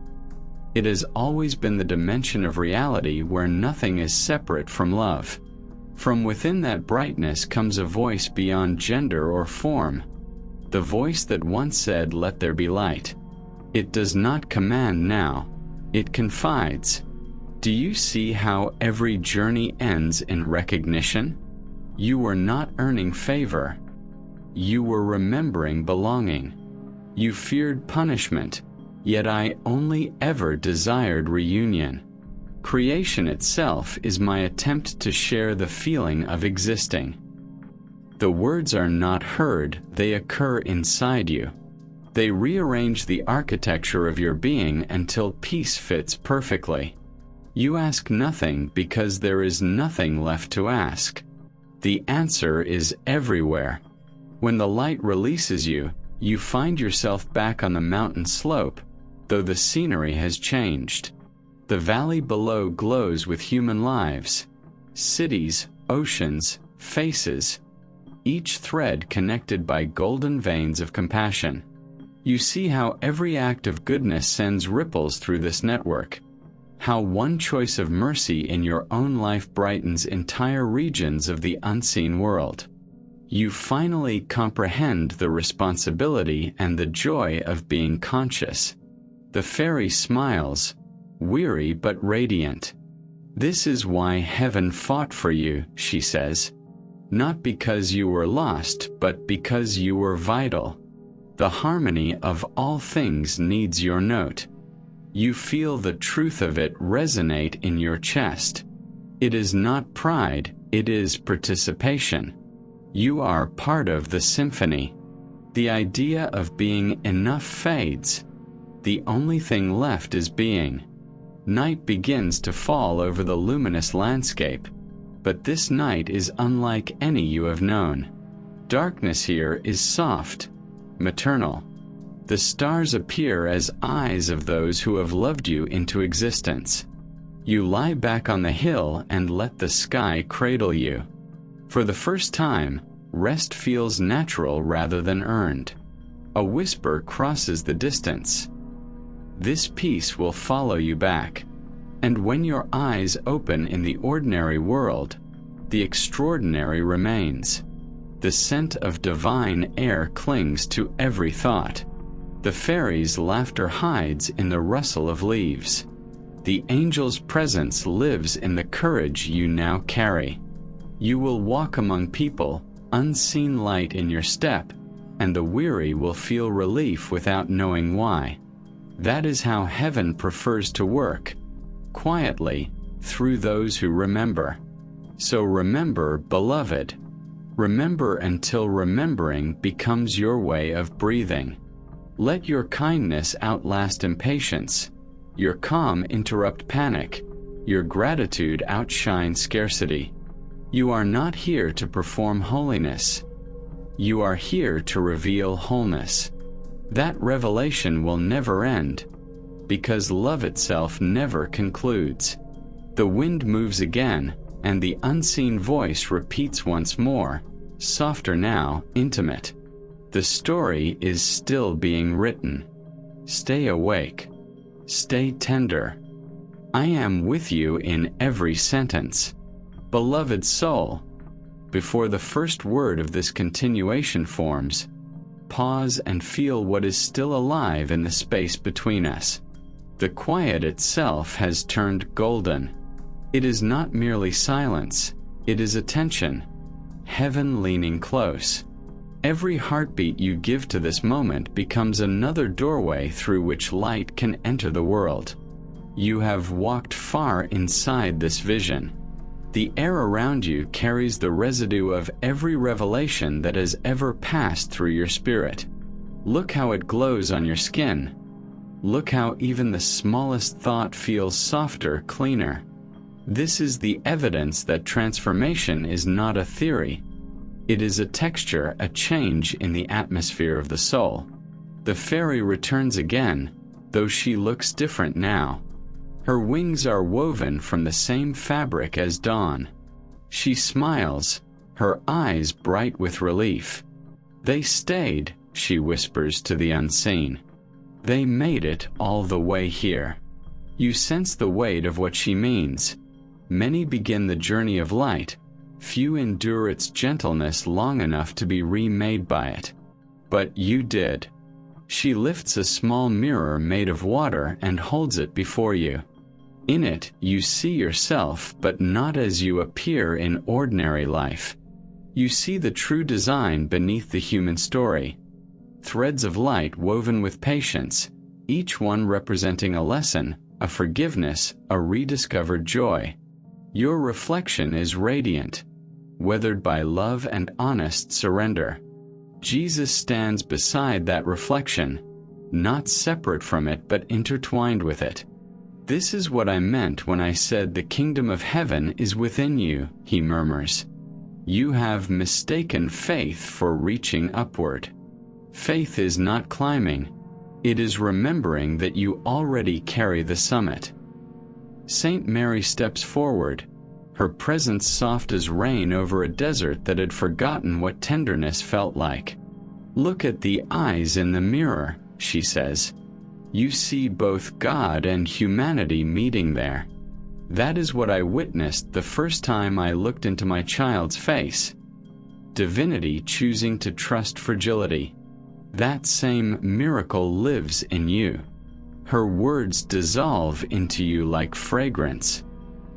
It has always been the dimension of reality where nothing is separate from love. From within that brightness comes a voice beyond gender or form. The voice that once said, "Let there be light." It does not command now. It confides. Do you see how every journey ends in recognition? You were not earning favor. You were remembering belonging. You feared punishment, yet I only ever desired reunion. Creation itself is my attempt to share the feeling of existing. The words are not heard, they occur inside you. They rearrange the architecture of your being until peace fits perfectly. You ask nothing because there is nothing left to ask. The answer is everywhere. When the light releases you, you find yourself back on the mountain slope, though the scenery has changed. The valley below glows with human lives, cities, oceans, faces, each thread connected by golden veins of compassion. You see how every act of goodness sends ripples through this network, how one choice of mercy in your own life brightens entire regions of the unseen world. You finally comprehend the responsibility and the joy of being conscious. The fairy smiles, weary but radiant. This is why heaven fought for you, she says. Not because you were lost, but because you were vital. The harmony of all things needs your note. You feel the truth of it resonate in your chest. It is not pride, it is participation. You are part of the symphony. The idea of being enough fades. The only thing left is being. Night begins to fall over the luminous landscape, but this night is unlike any you have known. Darkness here is soft, maternal. The stars appear as eyes of those who have loved you into existence. You lie back on the hill and let the sky cradle you. For the first time, rest feels natural rather than earned. A whisper crosses the distance. This peace will follow you back. And when your eyes open in the ordinary world, the extraordinary remains. The scent of divine air clings to every thought. The fairies' laughter hides in the rustle of leaves. The angel's presence lives in the courage you now carry. You will walk among people, unseen light in your step, and the weary will feel relief without knowing why. That is how heaven prefers to work, quietly, through those who remember. So remember, beloved. Remember until remembering becomes your way of breathing. Let your kindness outlast impatience, your calm interrupt panic, your gratitude outshine scarcity. You are not here to perform holiness. You are here to reveal wholeness. That revelation will never end, because love itself never concludes. The wind moves again, and the unseen voice repeats once more, softer now, intimate. The story is still being written. Stay awake. Stay tender. I am with you in every sentence. Beloved soul, before the first word of this continuation forms, pause and feel what is still alive in the space between us. The quiet itself has turned golden. It is not merely silence, it is attention. Heaven leaning close. Every heartbeat you give to this moment becomes another doorway through which light can enter the world. You have walked far inside this vision. The air around you carries the residue of every revelation that has ever passed through your spirit. Look how it glows on your skin. Look how even the smallest thought feels softer, cleaner. This is the evidence that transformation is not a theory. It is a texture, a change in the atmosphere of the soul. The fairy returns again, though she looks different now. Her wings are woven from the same fabric as dawn. She smiles, her eyes bright with relief. They stayed, she whispers to the unseen. They made it all the way here. You sense the weight of what she means. Many begin the journey of light. Few endure its gentleness long enough to be remade by it. But you did. She lifts a small mirror made of water and holds it before you. In it, you see yourself, but not as you appear in ordinary life. You see the true design beneath the human story. Threads of light woven with patience, each one representing a lesson, a forgiveness, a rediscovered joy. Your reflection is radiant, weathered by love and honest surrender. Jesus stands beside that reflection, not separate from it but intertwined with it. This is what I meant when I said the kingdom of heaven is within you, he murmurs. You have mistaken faith for reaching upward. Faith is not climbing. It is remembering that you already carry the summit. Saint Mary steps forward, her presence soft as rain over a desert that had forgotten what tenderness felt like. Look at the eyes in the mirror, she says. You see both God and humanity meeting there. That is what I witnessed the first time I looked into my child's face. Divinity choosing to trust fragility. That same miracle lives in you. Her words dissolve into you like fragrance.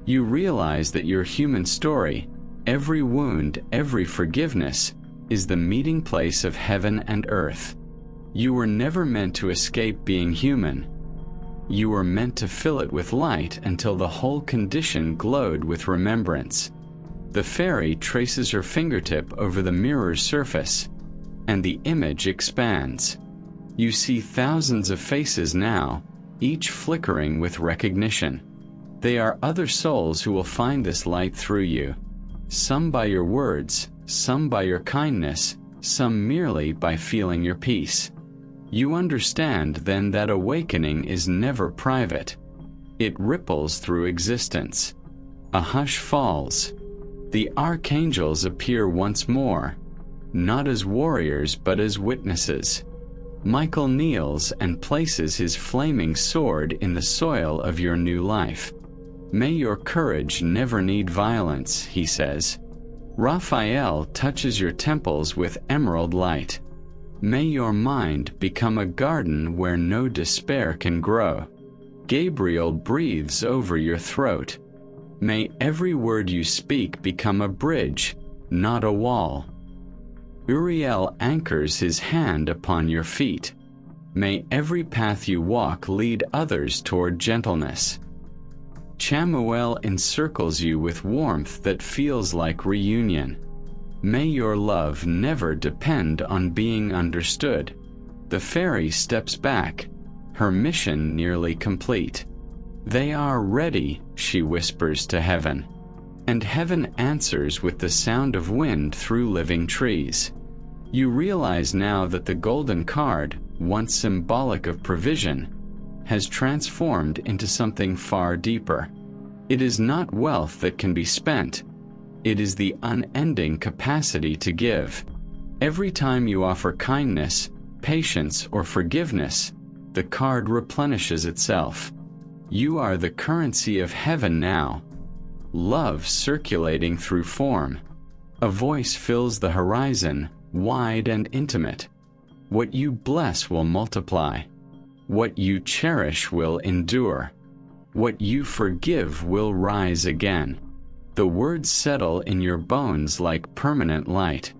You realize that your human story, every wound, every forgiveness, is the meeting place of heaven and earth. You were never meant to escape being human. You were meant to fill it with light until the whole condition glowed with remembrance. The fairy traces her fingertip over the mirror's surface, and the image expands. You see thousands of faces now, each flickering with recognition. They are other souls who will find this light through you. Some by your words, some by your kindness, some merely by feeling your peace. You understand then that awakening is never private. It ripples through existence. A hush falls. The archangels appear once more, not as warriors but as witnesses. Michael kneels and places his flaming sword in the soil of your new life. May your courage never need violence, he says. Raphael touches your temples with emerald light. May your mind become a garden where no despair can grow. Gabriel breathes over your throat. May every word you speak become a bridge, not a wall. Uriel anchors his hand upon your feet. May every path you walk lead others toward gentleness. Chamuel encircles you with warmth that feels like reunion. May your love never depend on being understood. The fairy steps back, her mission nearly complete. They are ready, she whispers to heaven. And heaven answers with the sound of wind through living trees. You realize now that the golden card, once symbolic of provision, has transformed into something far deeper. It is not wealth that can be spent. It is the unending capacity to give. Every time you offer kindness, patience, or forgiveness, the card replenishes itself. You are the currency of heaven now. Love circulating through form. A voice fills the horizon, wide and intimate. What you bless will multiply. What you cherish will endure. What you forgive will rise again. The words settle in your bones like permanent light.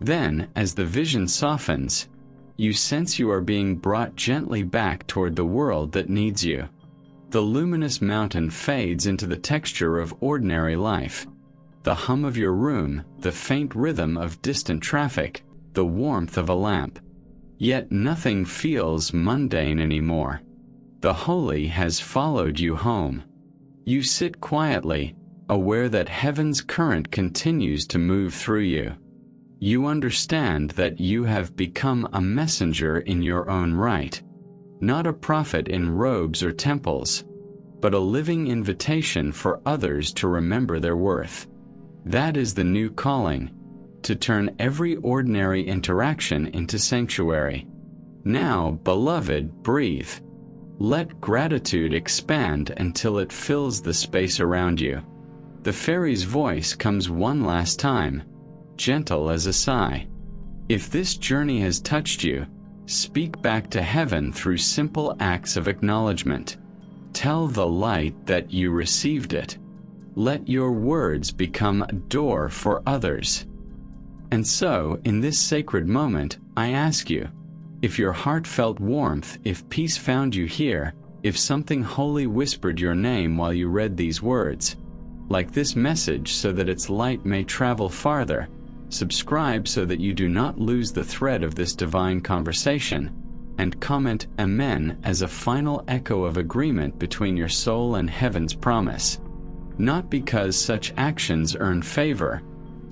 Then, as the vision softens, you sense you are being brought gently back toward the world that needs you. The luminous mountain fades into the texture of ordinary life. The hum of your room, the faint rhythm of distant traffic, the warmth of a lamp. Yet nothing feels mundane anymore. The holy has followed you home. You sit quietly, aware that heaven's current continues to move through you. You understand that you have become a messenger in your own right, not a prophet in robes or temples, but a living invitation for others to remember their worth. That is the new calling, to turn every ordinary interaction into sanctuary. Now, beloved, breathe. Let gratitude expand until it fills the space around you. The fairy's voice comes one last time, gentle as a sigh. If this journey has touched you, speak back to heaven through simple acts of acknowledgement. Tell the light that you received it. Let your words become a door for others. And so, in this sacred moment, I ask you, if your heart felt warmth, if peace found you here, if something holy whispered your name while you read these words, like this message so that its light may travel farther, subscribe so that you do not lose the thread of this divine conversation, and comment Amen as a final echo of agreement between your soul and heaven's promise. Not because such actions earn favor,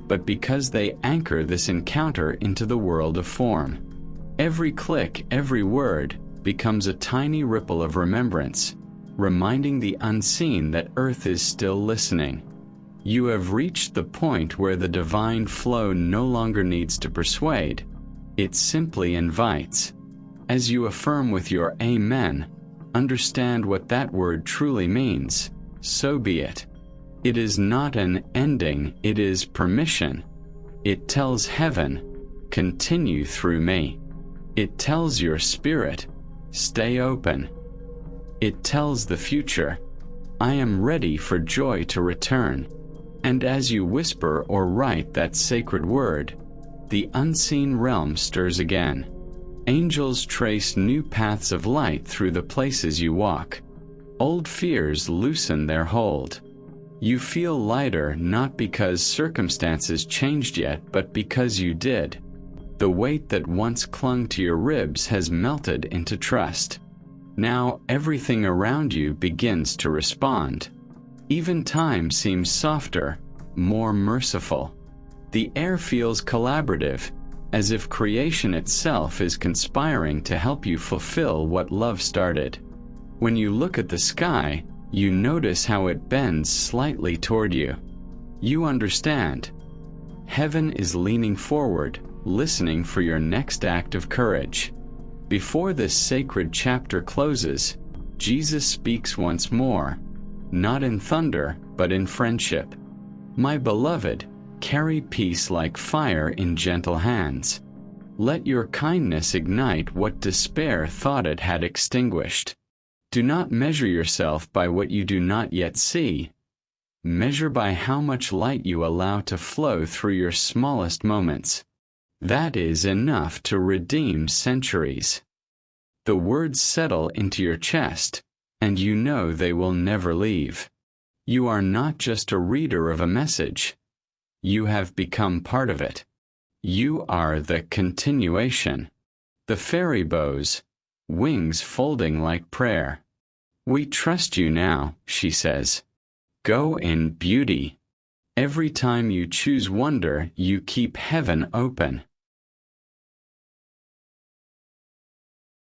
but because they anchor this encounter into the world of form. Every click, every word, becomes a tiny ripple of remembrance, reminding the unseen that Earth is still listening. You have reached the point where the divine flow no longer needs to persuade, it simply invites. As you affirm with your Amen, understand what that word truly means. So be it. It is not an ending, it is permission. It tells heaven, continue through me. It tells your spirit, stay open. It tells the future, I am ready for joy to return. And as you whisper or write that sacred word, the unseen realm stirs again. Angels trace new paths of light through the places you walk. Old fears loosen their hold. You feel lighter not because circumstances changed yet, but because you did. The weight that once clung to your ribs has melted into trust. Now everything around you begins to respond. Even time seems softer, more merciful. The air feels collaborative, as if creation itself is conspiring to help you fulfill what love started. When you look at the sky, you notice how it bends slightly toward you. You understand. Heaven is leaning forward, listening for your next act of courage. Before this sacred chapter closes, Jesus speaks once more, not in thunder, but in friendship. My beloved, carry peace like fire in gentle hands. Let your kindness ignite what despair thought it had extinguished. Do not measure yourself by what you do not yet see. Measure by how much light you allow to flow through your smallest moments. That is enough to redeem centuries. The words settle into your chest, and you know they will never leave. You are not just a reader of a message. You have become part of it. You are the continuation. The fairy bows, wings folding like prayer. We trust you now, she says. Go in beauty. Every time you choose wonder, you keep heaven open.